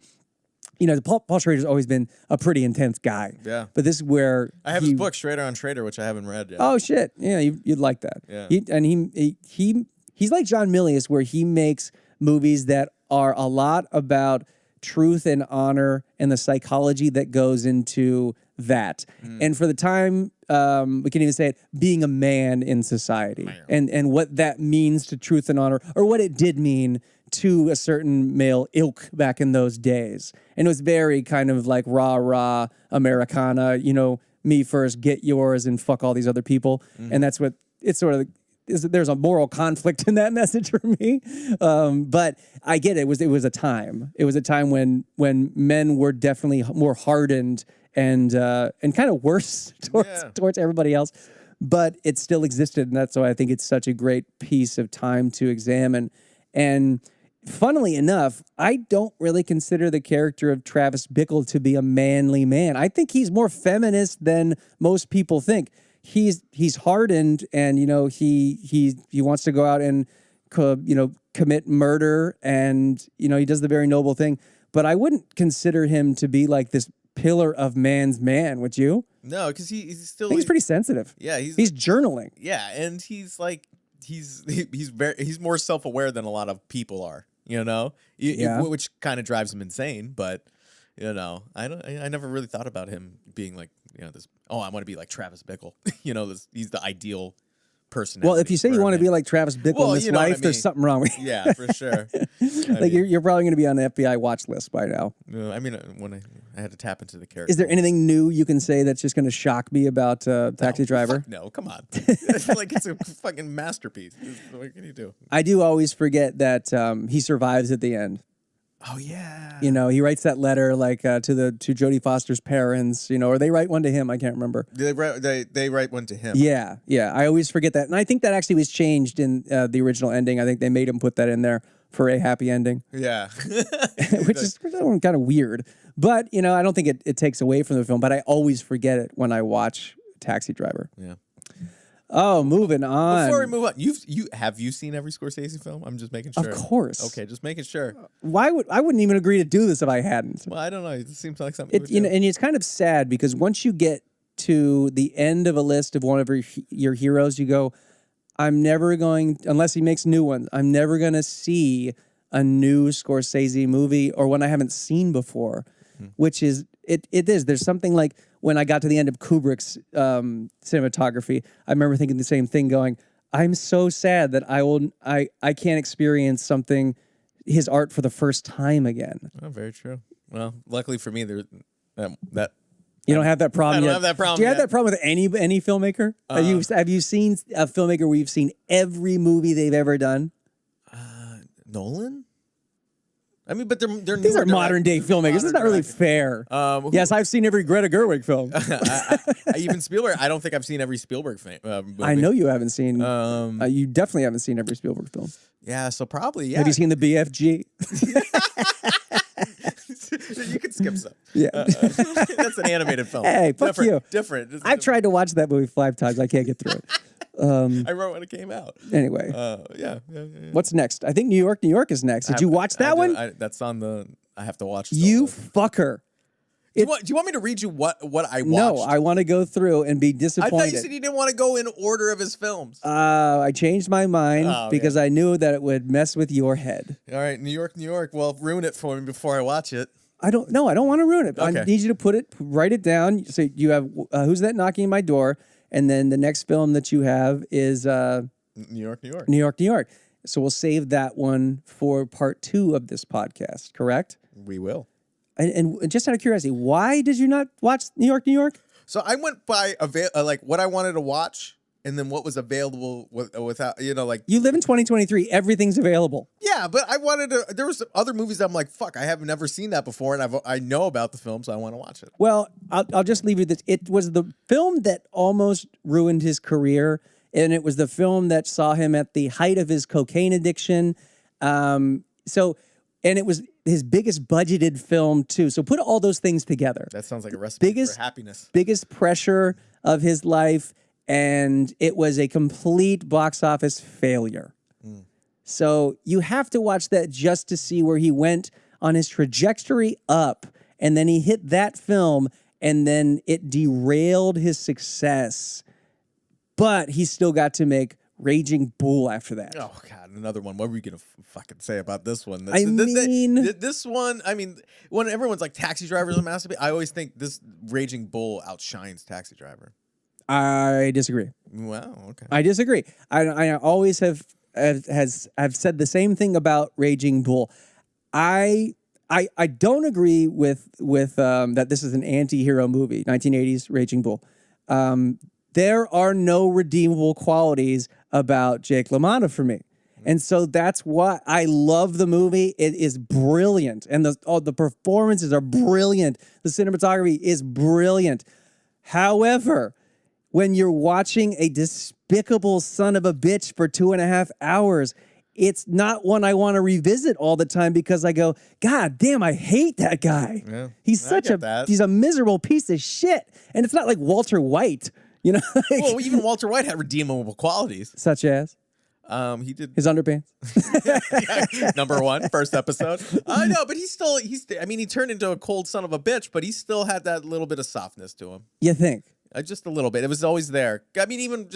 Paul Schrader's always been a pretty intense guy. Yeah. But this is where I have his book Schrader on Schrader, which I haven't read yet. Oh shit! Yeah, you'd like that. Yeah. He's like John Milius, where he makes movies that are a lot about truth and honor and the psychology that goes into that. And for the time, we can even say it, being a man in society and what that means to truth and honor, or what it did mean to a certain male ilk back in those days. And it was very kind of like rah Americana, you know, me first, get yours, and fuck all these other people. And that's what it's sort of there's a moral conflict in that message for me. But I get it. It was a time. It was a time when men were definitely more hardened and kind of worse towards everybody else. But it still existed, and that's why I think it's such a great piece of time to examine. And funnily enough, I don't really consider the character of Travis Bickle to be a manly man. I think he's more feminist than most people think. He's hardened, and you know he wants to go out and commit murder, and you know he does the very noble thing. But I wouldn't consider him to be like this pillar of man's man. Would you? No, because he's still. I think he's pretty sensitive. Yeah, he's journaling. Yeah, and he's like he's more self-aware than a lot of people are. You know, which kind of drives him insane. But you know, I never really thought about him being like, you know, this. Oh, I want to be like Travis Bickle. You know, he's the ideal person. Well, if you say you want to be like Travis Bickle in this life, there's something wrong with you. Yeah, for sure. You're probably going to be on the FBI watch list by now. I mean, when I had to tap into the character. Is there anything new you can say that's just going to shock me about Taxi Driver? No, come on. It's like it's a fucking masterpiece. What can you do? I do always forget that he survives at the end. Oh yeah. You know, he writes that letter like to Jodie Foster's parents, you know, or they write one to him. I can't remember. They write one to him. Yeah. I always forget that, and I think that actually was changed in the original ending. I think they made him put that in there for a happy ending. Yeah. Which is kind of weird, but you know, I don't think it takes away from the film. But I always forget it when I watch Taxi Driver. Yeah. Oh, moving on. Before we move on, have you seen every Scorsese film? I'm just making sure. Of course. Okay, just making sure. I wouldn't even agree to do this if I hadn't. Well, I don't know. It seems like something. You know, and it's kind of sad because once you get to the end of a list of one of your heroes, you go, I'm never going, unless he makes new ones, I'm never going to see a new Scorsese movie or one I haven't seen before, which is, it is. There's something like, when I got to the end of Kubrick's cinematography, I remember thinking the same thing, going, I'm so sad that I can't experience his art for the first time again. Oh, very true. Well, luckily for me, that you don't have that problem. I don't have that problem. Do you have that problem with any filmmaker? Have you seen a filmmaker where you've seen every movie they've ever done? Nolan. I mean, but they're these are modern day filmmakers. This is not really fair. Yes, I've seen every Greta Gerwig film. Even Spielberg. I don't think I've seen every Spielberg film. Movie. I know you haven't seen. You definitely haven't seen every Spielberg film. Yeah, so probably. Yeah. Have you seen the BFG? You can skip some. Yeah, that's an animated film. Hey, fuck you. Different. I've tried to watch that movie 5 times. I can't get through it. I wrote when it came out. Anyway. Yeah. What's next? I think New York is next. Did you watch that one? That's on the. I have to watch. You fucker. Do you want me to read you what I watched? No, I want to go through and be disappointed. I thought you said you didn't want to go in order of his films. I changed my mind because I knew that it would mess with your head. All right, New York. Well, ruin it for me before I watch it. I don't want to ruin it. Okay. I need you to write it down. So you have Who's That Knocking at My Door? And then the next film that you have is New York. So we'll save that one for part 2 of this podcast, correct? We will. And just out of curiosity, why did you not watch New York? So I went by like what I wanted to watch and then what was available without, you know, like. You live in 2023. Everything's available. Yeah, but I wanted to. There was other movies that I'm like, fuck, I have never seen that before, and I know about the film, so I want to watch it. Well, I'll just leave you this. It was the film that almost ruined his career, and it was the film that saw him at the height of his cocaine addiction. And it was his biggest budgeted film too. So put all those things together. That sounds like a recipe for happiness. Biggest pressure of his life, and it was a complete box office failure. So you have to watch that just to see where he went on his trajectory up, and then he hit that film, and then it derailed his success. But he still got to make Raging Bull after that. Oh God, another one. What were we gonna fucking say about this one? This one. I mean, when everyone's like Taxi Driver is a masterpiece, I always think this Raging Bull outshines Taxi Driver. I disagree. Wow. Okay. I disagree. I always have said the same thing about Raging Bull. I don't agree with that this is an anti-hero movie. 1980s Raging Bull. There are no redeemable qualities about Jake LaMotta for me. And so that's why I love the movie. It is brilliant. And the performances are brilliant. The cinematography is brilliant. However, when you're watching a despicable son of a bitch for 2.5 hours, it's not one I want to revisit all the time because I go, God damn, I hate that guy. Yeah, he's a miserable piece of shit. And it's not like Walter White. You know, well, even Walter White had redeemable qualities, such as he did his underpants. Number one, first episode. No, but I mean, he turned into a cold son of a bitch, but he still had that little bit of softness to him. You think? Just a little bit. It was always there. I mean, even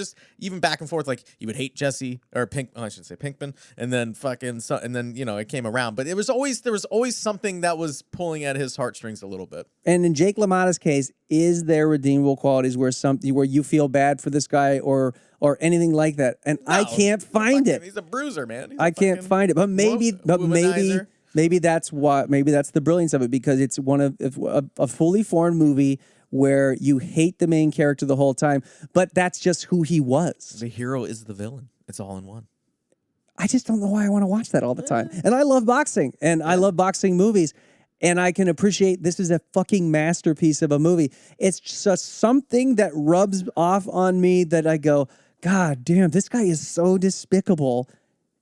back and forth, like you would hate Jesse or I should say Pinkman, and then it came around. But there was always something that was pulling at his heartstrings a little bit. And in Jake LaMotta's case, is there redeemable qualities where you feel bad for this guy or anything like that? And no, I can't find it. He's a bruiser, man. I can't find it. But maybe that's the brilliance of it, because it's one of a fully formed movie where you hate the main character the whole time, but that's just who he was. The hero is the villain. It's all in one. I just don't know why I want to watch that all the time. And I love boxing, and I love boxing movies, and I can appreciate this is a fucking masterpiece of a movie. It's just something that rubs off on me that I go, God damn, this guy is so despicable.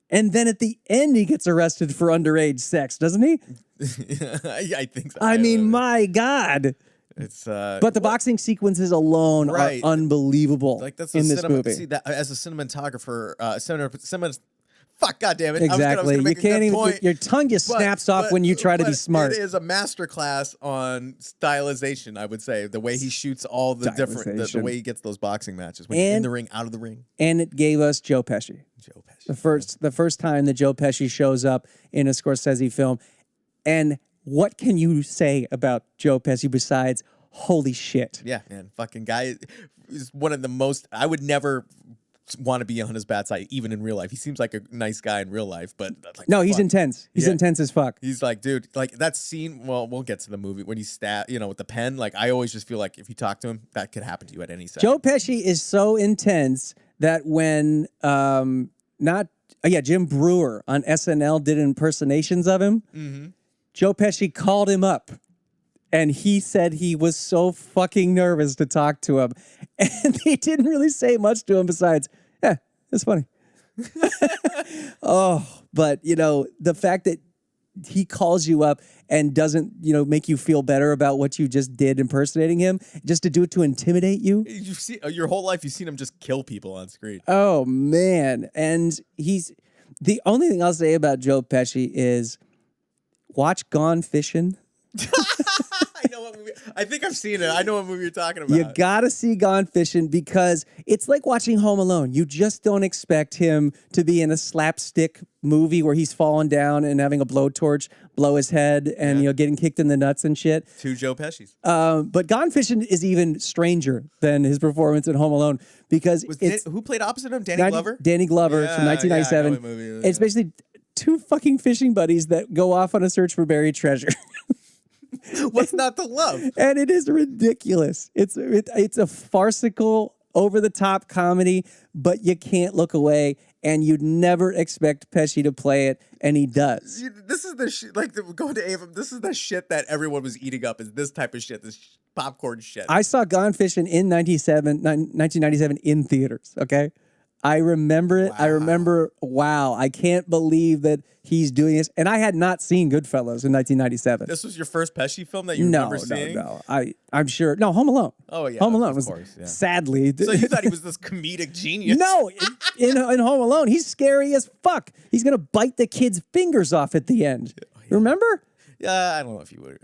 And then at the end, he gets arrested for underage sex, doesn't he? I think so. I mean, my God. It's but the boxing sequences alone are unbelievable. Like that's in this movie. See that as a cinematographer, fuck, goddamn it! Exactly. You can't even. Your tongue just snaps off when you try to be smart. It is a masterclass on stylization. I would say the way he shoots all the different, the way he gets those boxing matches when he's in the ring, out of the ring. And it gave us Joe Pesci. The first time that Joe Pesci shows up in a Scorsese film, and what can you say about Joe Pesci besides holy shit? Yeah, man. Fucking guy is one of the most... I would never want to be on his bad side, even in real life. He seems like a nice guy in real life, but... Like, no, he's intense. He's intense as fuck. He's like, dude, like that scene... Well, we'll get to the movie. When he with the pen, like I always just feel like if you talk to him, that could happen to you at any second. Joe Pesci is so intense that when... Jim Brewer on SNL did impersonations of him... Mm-hmm. Joe Pesci called him up, and he said he was so fucking nervous to talk to him. And he didn't really say much to him besides, yeah, it's funny. But, the fact that he calls you up and doesn't, make you feel better about what you just did impersonating him, just to do it to intimidate you. You see, your whole life, you've seen him just kill people on screen. Oh, man. And the only thing I'll say about Joe Pesci is... watch Gone Fishing. I know what movie. I think I've seen it. I know what movie you're talking about. You gotta see Gone Fishing because it's like watching Home Alone. You just don't expect him to be in a slapstick movie where he's falling down and having a blowtorch blow his head and getting kicked in the nuts and shit. Two Joe Pesci's. But Gone Fishing is even stranger than his performance in Home Alone because who played opposite him? Danny Glover. Danny Glover from 1997. Yeah, it's basically two fucking fishing buddies that go off on a search for buried treasure. What's not to love? And it is ridiculous. It's a farcical, over-the-top comedy, but you can't look away, and you'd never expect Pesci to play it, and he does. This is the shit, going to Avon, this is the shit that everyone was eating up, is this type of shit, this popcorn shit. I saw Gone Fishing in 1997 in theaters, okay? I remember it. Wow. I remember, I can't believe that he's doing this. And I had not seen Goodfellas in 1997. This was your first Pesci film that you remember seeing? No. I'm sure. No, Home Alone. Oh, yeah. Home Alone was, sadly. So you thought he was this comedic genius? No. In Home Alone, he's scary as fuck. He's going to bite the kid's fingers off at the end. Yeah. Remember? Yeah, I don't know if you would.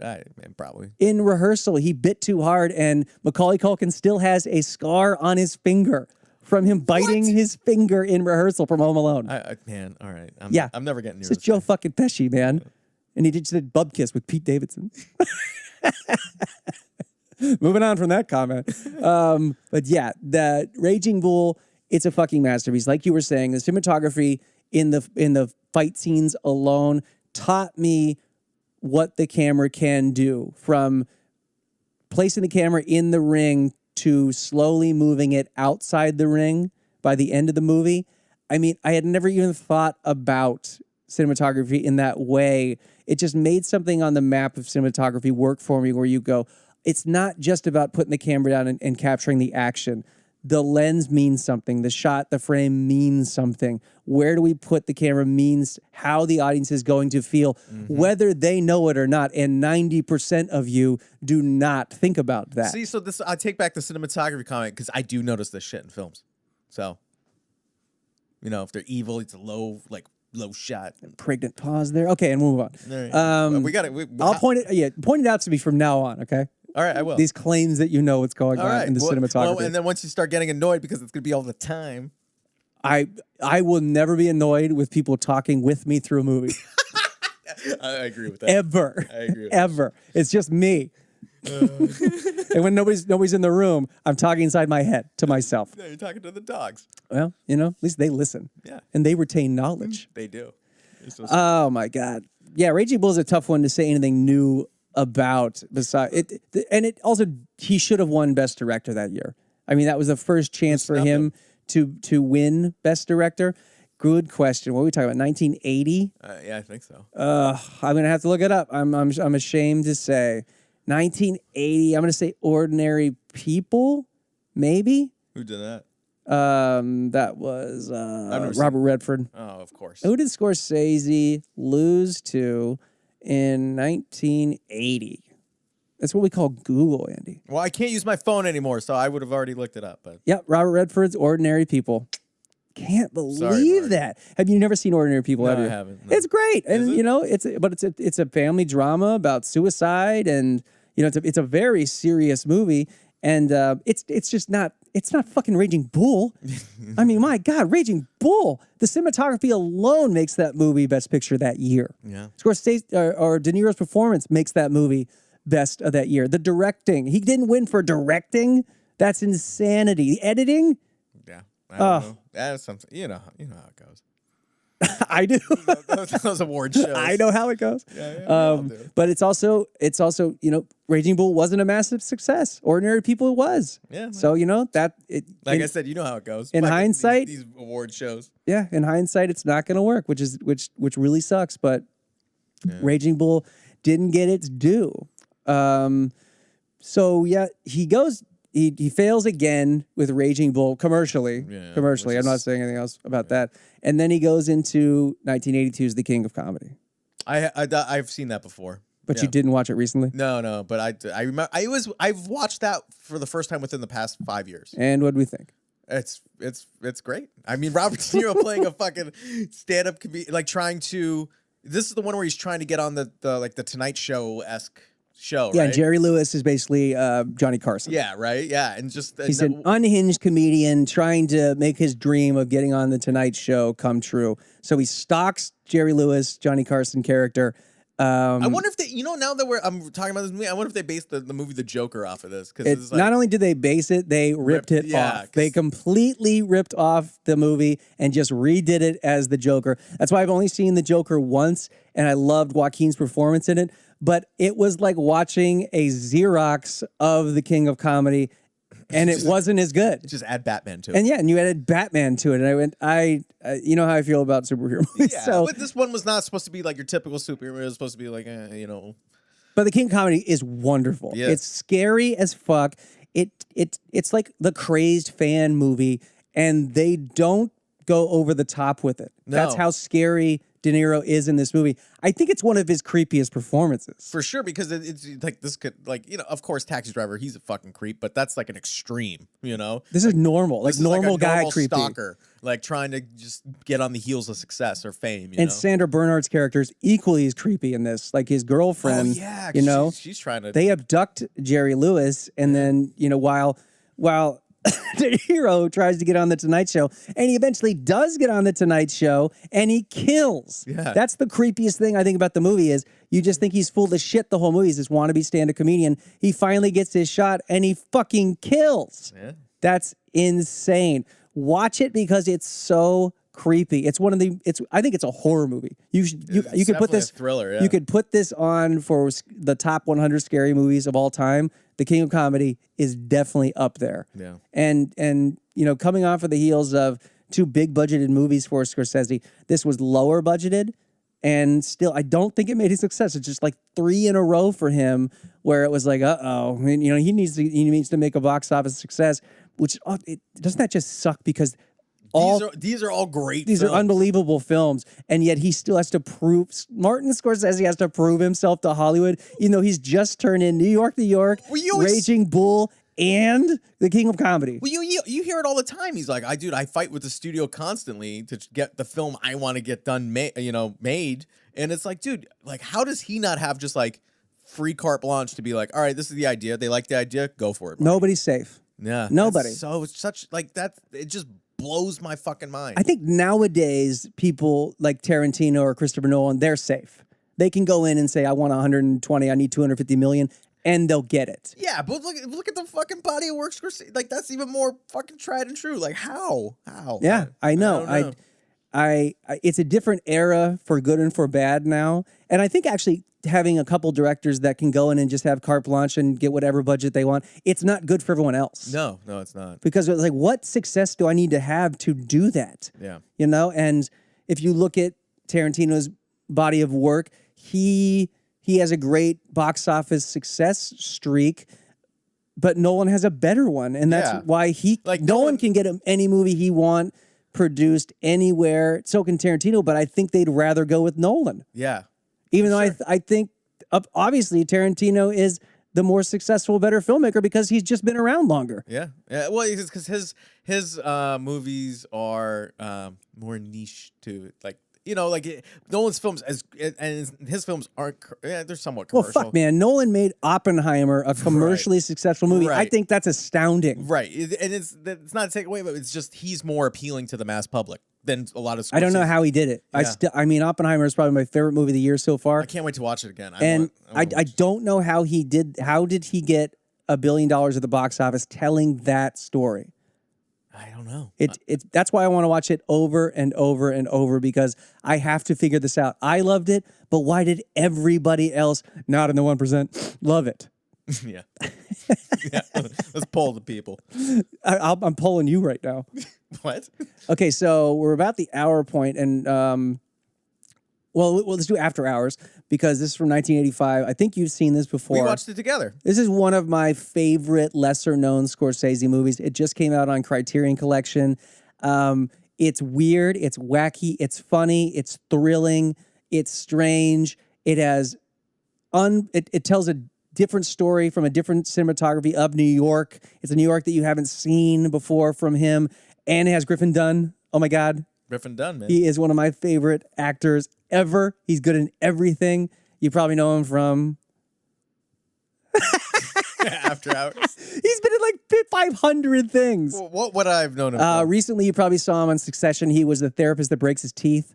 Probably. In rehearsal, he bit too hard, and Macaulay Culkin still has a scar on his finger from him biting his finger in rehearsal from Home Alone. Man, all right. I'm never getting near this. It's Joe fucking Pesci, man. And he just did Bub Kiss with Pete Davidson. Moving on from that comment. But yeah, the Raging Bull, it's a fucking masterpiece. Like you were saying, the cinematography in the fight scenes alone taught me what the camera can do, from placing the camera in the ring to slowly moving it outside the ring by the end of the movie. I mean, I had never even thought about cinematography in that way. It just made something on the map of cinematography work for me, where you go, it's not just about putting the camera down and capturing the action. The lens means something. The shot, the frame means something. Where do we put the camera means how the audience is going to feel, whether they know it or not. And 90% of you do not think about that. See, so I take back the cinematography comment, because I do notice this shit in films. So, if they're evil, it's a low shot. Pregnant pause there. Okay, and move on. Right. We got it. I'll point it out to me from now on, okay? All right, I will. These claims that you know what's going on in the cinematography. Well, and then once you start getting annoyed because it's going to be all the time. I will never be annoyed with people talking with me through a movie. I agree with that. Ever. I agree with Ever. That. It's just me. And when nobody's in the room, I'm talking inside my head to myself. No, you're talking to the dogs. Well, at least they listen. Yeah. And they retain knowledge. They do. Oh, my God. Yeah, Raging Bull is a tough one to say anything new about. Besides it, and it also, he should have won Best Director that year. I mean, that was the first chance for him to win Best Director. Good question. What are we talking about? 1980? Yeah, I think so. I'm gonna have to look it up. I'm ashamed to say 1980. I'm gonna say Ordinary People, maybe. Who did that? That was Robert Redford. Oh, of course. Who did Scorsese lose to in 1980? That's what we call Google, Andy. Well, I can't use my phone anymore, so I would have already looked it up. But Yep, Robert Redford's Ordinary People. Can't believe that. Have you never seen Ordinary People? No, have you? I haven't. No. It's great, and it? it's a family drama about suicide, and it's a very serious movie, and it's just not. It's not fucking Raging Bull. I mean, my God, Raging Bull. The cinematography alone makes that movie Best Picture that year. Yeah. Scorsese or De Niro's performance makes that movie Best of that year. The directing, he didn't win for directing. That's insanity. The editing. Yeah. I don't know. That's something. You know how it goes. I do. those award shows. I know how it goes. Yeah, but it's also, Raging Bull wasn't a massive success. Ordinary People was. Yeah. So, I said, you know how it goes. In hindsight, these award shows. Yeah, in hindsight, it's not going to work, which really sucks. But Raging Bull didn't get its due. So yeah, he goes. He fails again with Raging Bull commercially. Yeah, commercially, I'm not saying anything else about that. And then he goes into 1982's The King of Comedy. I've seen that before. But you didn't watch it recently? No. But I remember I've watched that for the first time within the past 5 years. And what do we think? It's great. I mean, Robert De Niro playing a fucking stand-up comedian, like trying to. This is the one where he's trying to get on the Tonight Show-esque show. Yeah, right? Jerry Lewis is basically Johnny Carson. Yeah, right. Yeah, and just he's an unhinged comedian trying to make his dream of getting on the Tonight Show come true. So he stalks Jerry Lewis, Johnny Carson character. I wonder if they, now that I'm talking about this movie, I wonder if they based the movie The Joker off of this. Because not only did they base it, they ripped it off. They completely ripped off the movie and just redid it as The Joker. That's why I've only seen The Joker once, and I loved Joaquin's performance in it. But it was like watching a Xerox of The King of Comedy, and it wasn't as good. Just add Batman to it. And you added Batman to it. And I went, you know how I feel about superhero movies. Yeah, so, but this one was not supposed to be like your typical superhero. It was supposed to be like, But The King of Comedy is wonderful. Yeah. It's scary as fuck. It's like the crazed fan movie, and they don't go over the top with it. No. That's how scary De Niro is in this movie. I think it's one of his creepiest performances. For sure, because it's like this could of course, Taxi Driver, he's a fucking creep, but that's like an extreme, This is normal, like normal guy creepy. Stalker, like trying to just get on the heels of success or fame. And Sandra Bernhard's character is equally as creepy in this, like his girlfriend. Oh yeah, she's trying to. They abduct Jerry Lewis, and then while De Niro tries to get on the Tonight Show, and he eventually does get on the Tonight Show, and he kills. Yeah. That's the creepiest thing I think about the movie is you just think he's full of shit the whole movie. He's this wannabe stand-up comedian. He finally gets his shot, and he fucking kills. Yeah. That's insane. Watch it because it's so creepy. It's one of the. I think it's a horror movie. You could put this a thriller. Yeah. You could put this on for the top 100 scary movies of all time. The King of Comedy is definitely up there. Yeah. And coming off of the heels of two big budgeted movies for Scorsese, this was lower budgeted, and still I don't think it made a success. It's just like 3 in a row for him, where it was like, he needs to make a box office success. Which doesn't that just suck because. These are all great. These films. are unbelievable films, and yet he still has to prove. Martin Scorsese has to prove himself to Hollywood. He's just turned in New York, Raging Bull, and The King of Comedy. Well, you hear it all the time. He's like, I fight with the studio constantly to get the film I want to get done, made. And it's like, dude, like, how does he not have just like free carte blanche to be like, all right, this is the idea. They like the idea, go for it. Nobody's safe. Yeah, nobody. So it's such like that. It just blows my fucking mind. I think nowadays people like Tarantino or Christopher Nolan, they're safe. They can go in and say, I want 120, I need 250 million, and they'll get it. Yeah, but look at the fucking body of work. Like, that's even more fucking tried and true. Like, how? Yeah, I know. I don't know. I it's a different era for good and for bad now. And I think actually having a couple directors that can go in and just have carte blanche and get whatever budget they want, it's not good for everyone else. No, it's not. Because it's like, what success do I need to have to do that? Yeah. And if you look at Tarantino's body of work, he has a great box office success streak, but Nolan has a better one. And that's why Nolan can get any movie he wants produced anywhere. So can Tarantino, but I think they'd rather go with Nolan. Yeah. Even though I think obviously Tarantino is the more successful, better filmmaker because he's just been around longer. Yeah. Well, it's because his movies are more niche to Nolan's films and his films aren't. They're somewhat commercial. Well, fuck, man. Nolan made Oppenheimer a commercially successful movie. Right. I think that's astounding. Right. And it's not a takeaway, but it's just he's more appealing to the mass public than a lot of Scorsese. I don't know how he did it. Yeah. Oppenheimer is probably my favorite movie of the year so far. I can't wait to watch it again. I don't know how he did. How did he get $1 billion at the box office telling that story? I don't know. That's why I want to watch it over and over and over because I have to figure this out. I loved it, but why did everybody else, not in the 1%, love it? Yeah. Yeah. Let's poll the people. I'm polling you right now. What? Okay, so we're about the hour point, and let's do After Hours because this is from 1985. I think you've seen this before. We watched it together. This is one of my favorite lesser-known Scorsese movies. It just came out on Criterion Collection. It's weird, it's wacky, it's funny, it's thrilling, it's strange. It has it tells a different story from a different cinematography of New York. It's a New York that you haven't seen before from him. And it has Griffin Dunne. Oh, my God. Griffin Dunne, man. He is one of my favorite actors ever. He's good in everything. You probably know him from... After Hours. He's been in like 500 things. Well, what would I have known him from? Recently, you probably saw him on Succession. He was the therapist that breaks his teeth,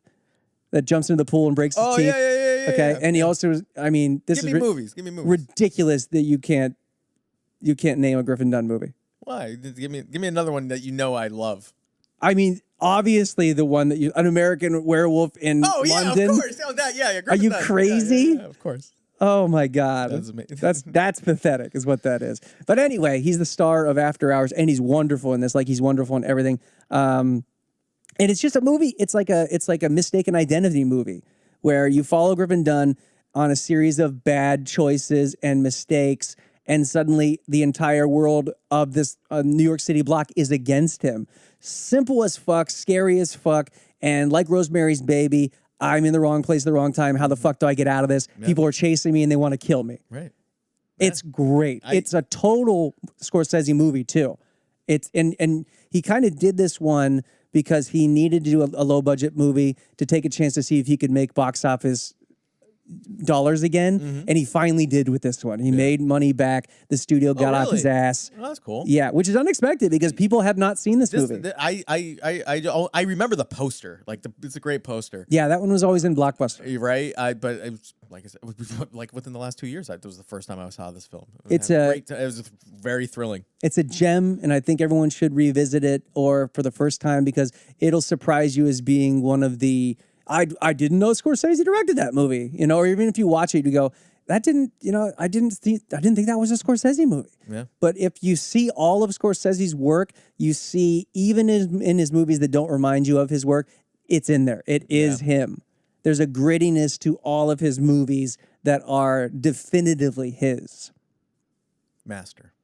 that jumps into the pool and breaks his teeth. Yeah. Okay, and he also was, this Give is me movies. ridiculous that you can't name a Griffin Dunne movie. Why? Give me another one that you know I love. I mean, obviously the one that An American Werewolf in London. Of course. Oh, that, yeah. Are you crazy? Yeah, of course. Oh my God. That's amazing. That's pathetic is what that is. But anyway, he's the star of After Hours and he's wonderful in this. Like he's wonderful in everything. And it's just a movie. It's like a mistaken identity movie where you follow Griffin Dunne on a series of bad choices and mistakes. And suddenly the entire world of this New York City block is against him. Simple as fuck, scary as fuck. And like Rosemary's Baby, I'm in the wrong place at the wrong time. How the fuck do I get out of this? Yeah. People are chasing me and they want to kill me. Right. It's great. It's a total Scorsese movie too. And he kind of did this one because he needed to do a low budget movie to take a chance to see if he could make box office dollars again, and he finally did with this one. He made money back. The studio got off his ass. Oh, that's cool. Yeah, which is unexpected because people have not seen this movie. I remember the poster. Like it's a great poster. Yeah, that one was always in Blockbuster. You're right. But it was, like I said, like within the last 2 years, it was the first time I saw this film. It was very thrilling. It's a gem, and I think everyone should revisit it or for the first time because it'll surprise you as being one of the. I didn't know Scorsese directed that movie, or even if you watch it, you go, that didn't, I didn't think that was a Scorsese movie. Yeah. But if you see all of Scorsese's work, you see even in his movies that don't remind you of his work, it's in there. It is him. There's a grittiness to all of his movies that are definitively his. Master.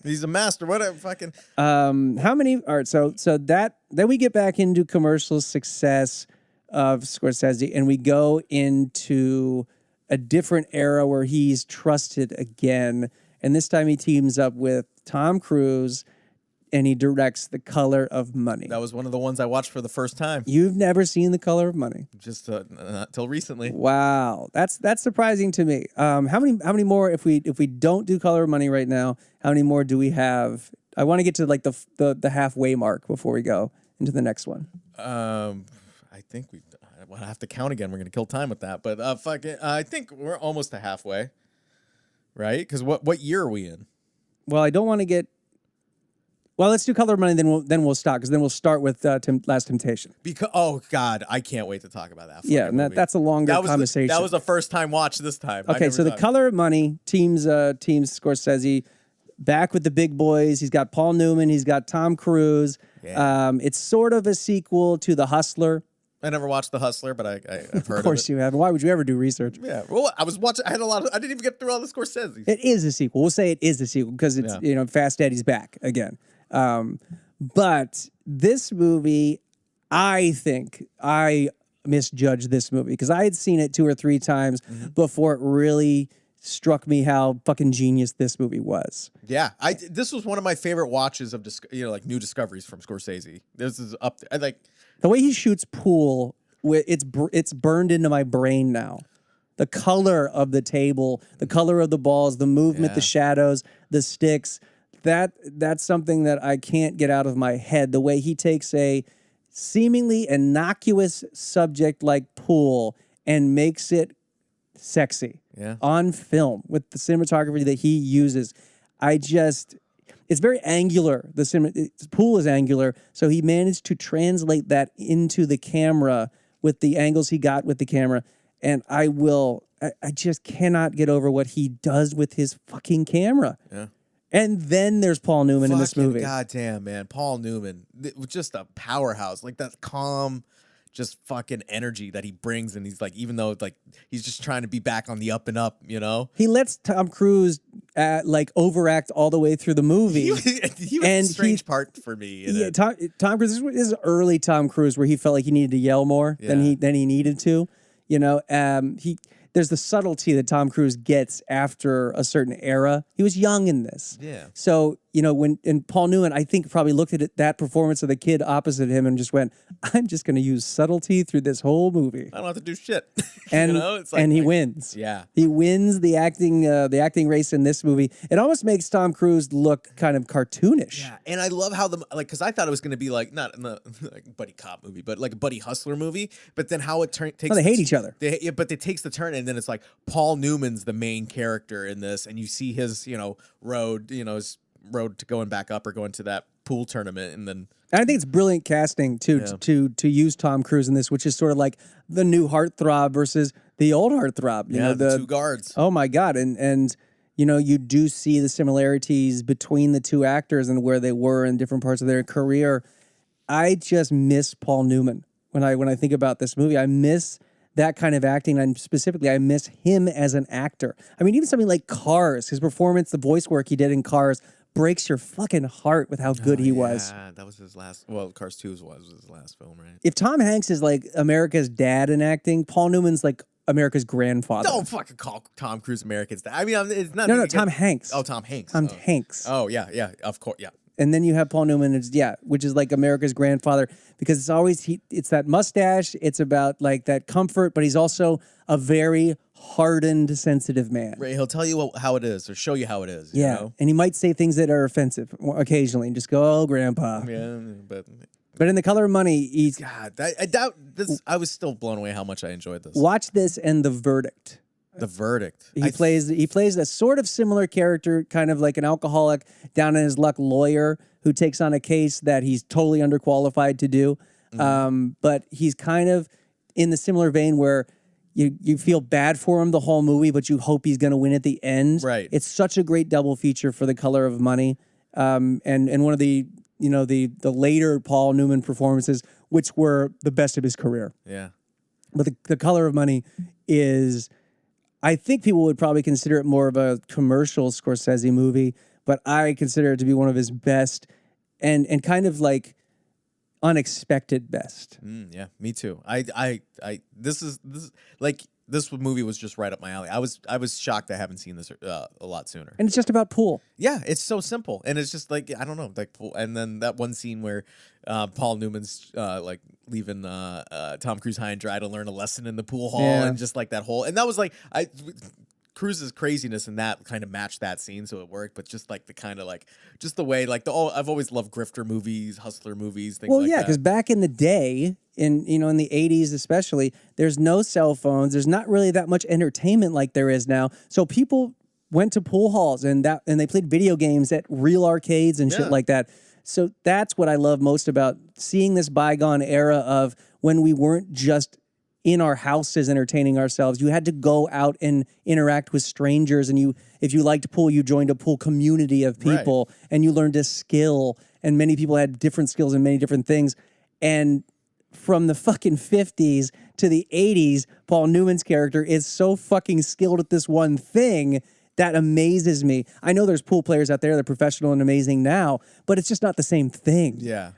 He's a master. What a fucking. How many? All right. So that then we get back into commercial success of Scorsese, and we go into a different era where he's trusted again, and this time he teams up with Tom Cruise, and he directs The Color of Money. That was one of the ones I watched for the first time. You've never seen The Color of Money? Just not till recently. Wow, that's surprising to me. How many more? If we don't do Color of Money right now, how many more do we have? I want to get to like the halfway mark before we go into the next one. I think we'll have to count again. We're gonna kill time with that, but I think we're almost to halfway, right? Because what year are we in? Well, I don't want to get. Well, let's do Color of Money, then we'll stop because then we'll start with Last Temptation. Because oh god, I can't wait to talk about that. Yeah, and that's a longer conversation. That was the first time watch this time. Okay, so The Color of Money teams Scorsese back with the big boys. He's got Paul Newman. He's got Tom Cruise. Yeah. It's sort of a sequel to The Hustler. I never watched The Hustler, but I've heard of it. Of course you haven't. Why would you ever do research? Yeah. Well, I was watching. I had a lot of. I didn't even get through all the Scorsese. It is a sequel. We'll say it is a sequel because it's Fast Eddie's back again. But this movie, I think I misjudged this movie because I had seen it 2 or 3 times before it really struck me how fucking genius this movie was. Yeah, this was one of my favorite watches of like new discoveries from Scorsese. This is up there. Like the way he shoots pool, it's burned into my brain now. The color of the table, the color of the balls, the movement, the shadows, the sticks. That's something that I can't get out of my head. The way he takes a seemingly innocuous subject like pool and makes it sexy on film with the cinematography that he uses. It's very angular. Pool is angular, so he managed to translate that into the camera with the angles he got with the camera. And I just cannot get over what he does with his fucking camera. Yeah. And then there's Paul Newman in this movie. Goddamn, man. Paul Newman. Just a powerhouse. Like that calm, just fucking energy that he brings. And he's like, even though like he's just trying to be back on the up and up, He lets Tom Cruise overact all the way through the movie. He was a strange part for me. Tom Cruise, this is early Tom Cruise where he felt like he needed to yell more than he needed to. There's the subtlety that Tom Cruise gets after a certain era. He was young in this. Yeah. So, when Paul Newman, I think, probably looked at that performance of the kid opposite him and just went, I'm just going to use subtlety through this whole movie. I don't have to do shit. And, and he wins. Yeah. He wins the acting race in this movie. It almost makes Tom Cruise look kind of cartoonish. Yeah. And I love how because I thought it was going to be like, not in the buddy cop movie, but like a buddy hustler movie. But then how it takes. They hate each other. But it takes the turn. And then it's like Paul Newman's the main character in this, and you see his, his road to going back up or going to that pool tournament, and I think it's brilliant casting to use Tom Cruise in this, which is sort of like the new heartthrob versus the old heartthrob. The two guards. Oh my god, and you do see the similarities between the two actors and where they were in different parts of their career. I just miss Paul Newman when I think about this movie. I miss that kind of acting, and specifically, I miss him as an actor. I mean, even something like Cars, his performance, the voice work he did in Cars, breaks your fucking heart with how good he was. Yeah, that was his last. Well, Cars 2 was his last film, right? If Tom Hanks is like America's dad in acting, Paul Newman's like America's grandfather. Don't fucking call Tom Cruise America's dad. I mean, it's not. No, Tom Hanks. Oh, Tom Hanks. Hanks. Oh, yeah, of course, yeah. And then you have Paul Newman, which is like America's grandfather, because it's always it's that mustache. It's about like that comfort, but he's also a very hardened, sensitive man. Right, he'll tell you how it is or show you how it is. You know? And he might say things that are offensive occasionally, and just go, "Oh, Grandpa." Yeah, But in The Color of Money, he's God. I doubt this. I was still blown away how much I enjoyed this. watch this and The Verdict. The Verdict. He plays a sort of similar character, kind of like an alcoholic, down in his luck lawyer who takes on a case that he's totally underqualified to do. But he's kind of in the similar vein where you feel bad for him the whole movie, but you hope he's going to win at the end. Right. It's such a great double feature for The Color of Money, and one of the the later Paul Newman performances, which were the best of his career. Yeah. But the Color of Money is, I think people would probably consider it more of a commercial Scorsese movie, but I consider it to be one of his best and kind of like unexpected best. Yeah, me too. This movie was just right up my alley. I was shocked I haven't seen this a lot sooner. And it's just about pool. Yeah, it's so simple, and it's just like I don't know, like pool. And then that one scene where Paul Newman's like leaving Tom Cruise high and dry to learn a lesson in the pool hall, and just like that whole, and that was like Cruise's craziness and that kind of matched that scene, so it worked. But just like the kind of like just the way like I've always loved grifter movies, hustler movies, things like that. Well, yeah, because back in the day, in the 80s especially, there's no cell phones. There's not really that much entertainment like there is now. So people went to pool halls and they played video games at real arcades and shit like that. So that's what I love most about seeing this bygone era of when we weren't just in our houses entertaining ourselves. You had to go out and interact with strangers, and if you liked pool, you joined a pool community of people, and you learned a skill, and many people had different skills in many different things. And from the fucking 50s to the 80s, Paul Newman's character is so fucking skilled at this one thing that amazes me. I know there's pool players out there that are professional and amazing now, but it's just not the same thing. Yeah.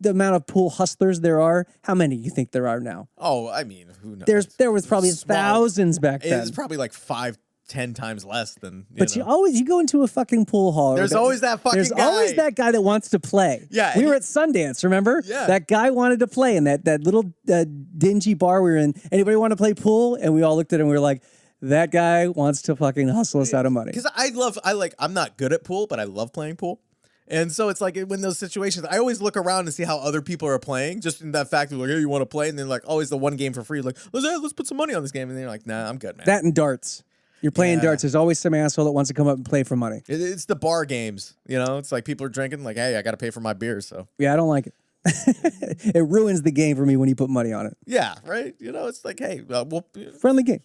The amount of pool hustlers there are, how many do you think there are now? Oh, I mean, who knows? There was probably thousands back then. It's probably like 5-10 times less than. But you go into a fucking pool hall. There's always that fucking guy. There's always that guy that wants to play. Yeah. We were at Sundance, remember? Yeah. That guy wanted to play in that little dingy bar we were in. Anybody want to play pool? And we all looked at him and we were like, that guy wants to fucking hustle us out of money. Because I'm not good at pool, but I love playing pool. And so it's like when those situations, I always look around and see how other people are playing. Just in that fact of like, hey, you want to play? And then like, always the one game for free. Like, let's put some money on this game. And then you're like, nah, I'm good, man. That and darts. You're playing darts. There's always some asshole that wants to come up and play for money. It's the bar games. It's like people are drinking. Like, hey, I got to pay for my beer. So yeah, I don't like it. It ruins the game for me when you put money on it. Yeah, right. It's like, hey, friendly game.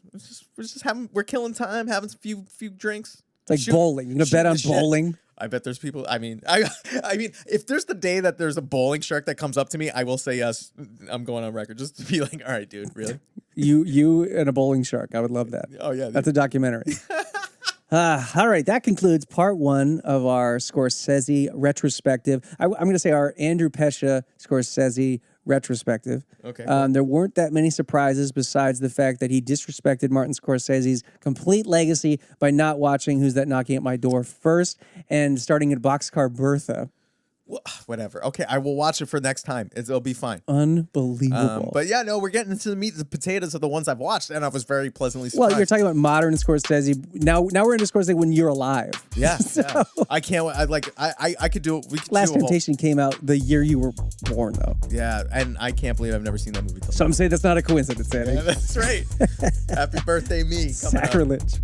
We're killing time, having a few drinks. It's like bowling. You're gonna bet on bowling. I bet there's people. I mean, if there's the day that there's a bowling shark that comes up to me, I will say yes. I'm going on record just to be like, all right, dude, really? You and a bowling shark. I would love that. Oh yeah, that's a documentary. All right, that concludes part one of our Scorsese retrospective. I'm going to say our Andrew Pescia Scorsese retrospective. Okay. There weren't that many surprises besides the fact that he disrespected Martin Scorsese's complete legacy by not watching Who's That Knocking at My Door first and starting at Boxcar Bertha. Whatever. Okay, I will watch it for next time. It'll be fine. Unbelievable. But yeah, no, we're getting into the meat and the potatoes of the ones I've watched, and I was very pleasantly surprised. Well, you're talking about modern Scorsese. Now we're into Scorsese when you're alive. Yeah. So, I can't. I could do it. Last Temptation came out the year you were born, though. Yeah, and I can't believe I've never seen that movie. Some say that's not a coincidence, Andy. Yeah, that's right. Happy birthday, me. Sacrilege.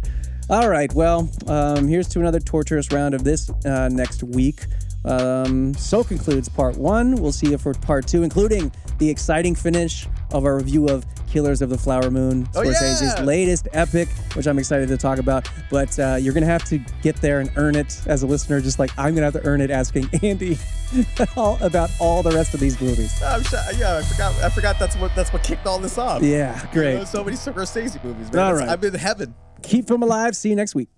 All right. Well, here's to another torturous round of this next week. So concludes part one. We'll see you for part two, including the exciting finish of our review of Killers of the Flower Moon, Scorsese's latest epic, which I'm excited to talk about. But you're going to have to get there and earn it as a listener, just like I'm going to have to earn it asking Andy about all the rest of these movies. I forgot that's what kicked all this off. Yeah, great. So many Scorsese movies, man. All right. I'm in heaven. Keep them alive. See you next week.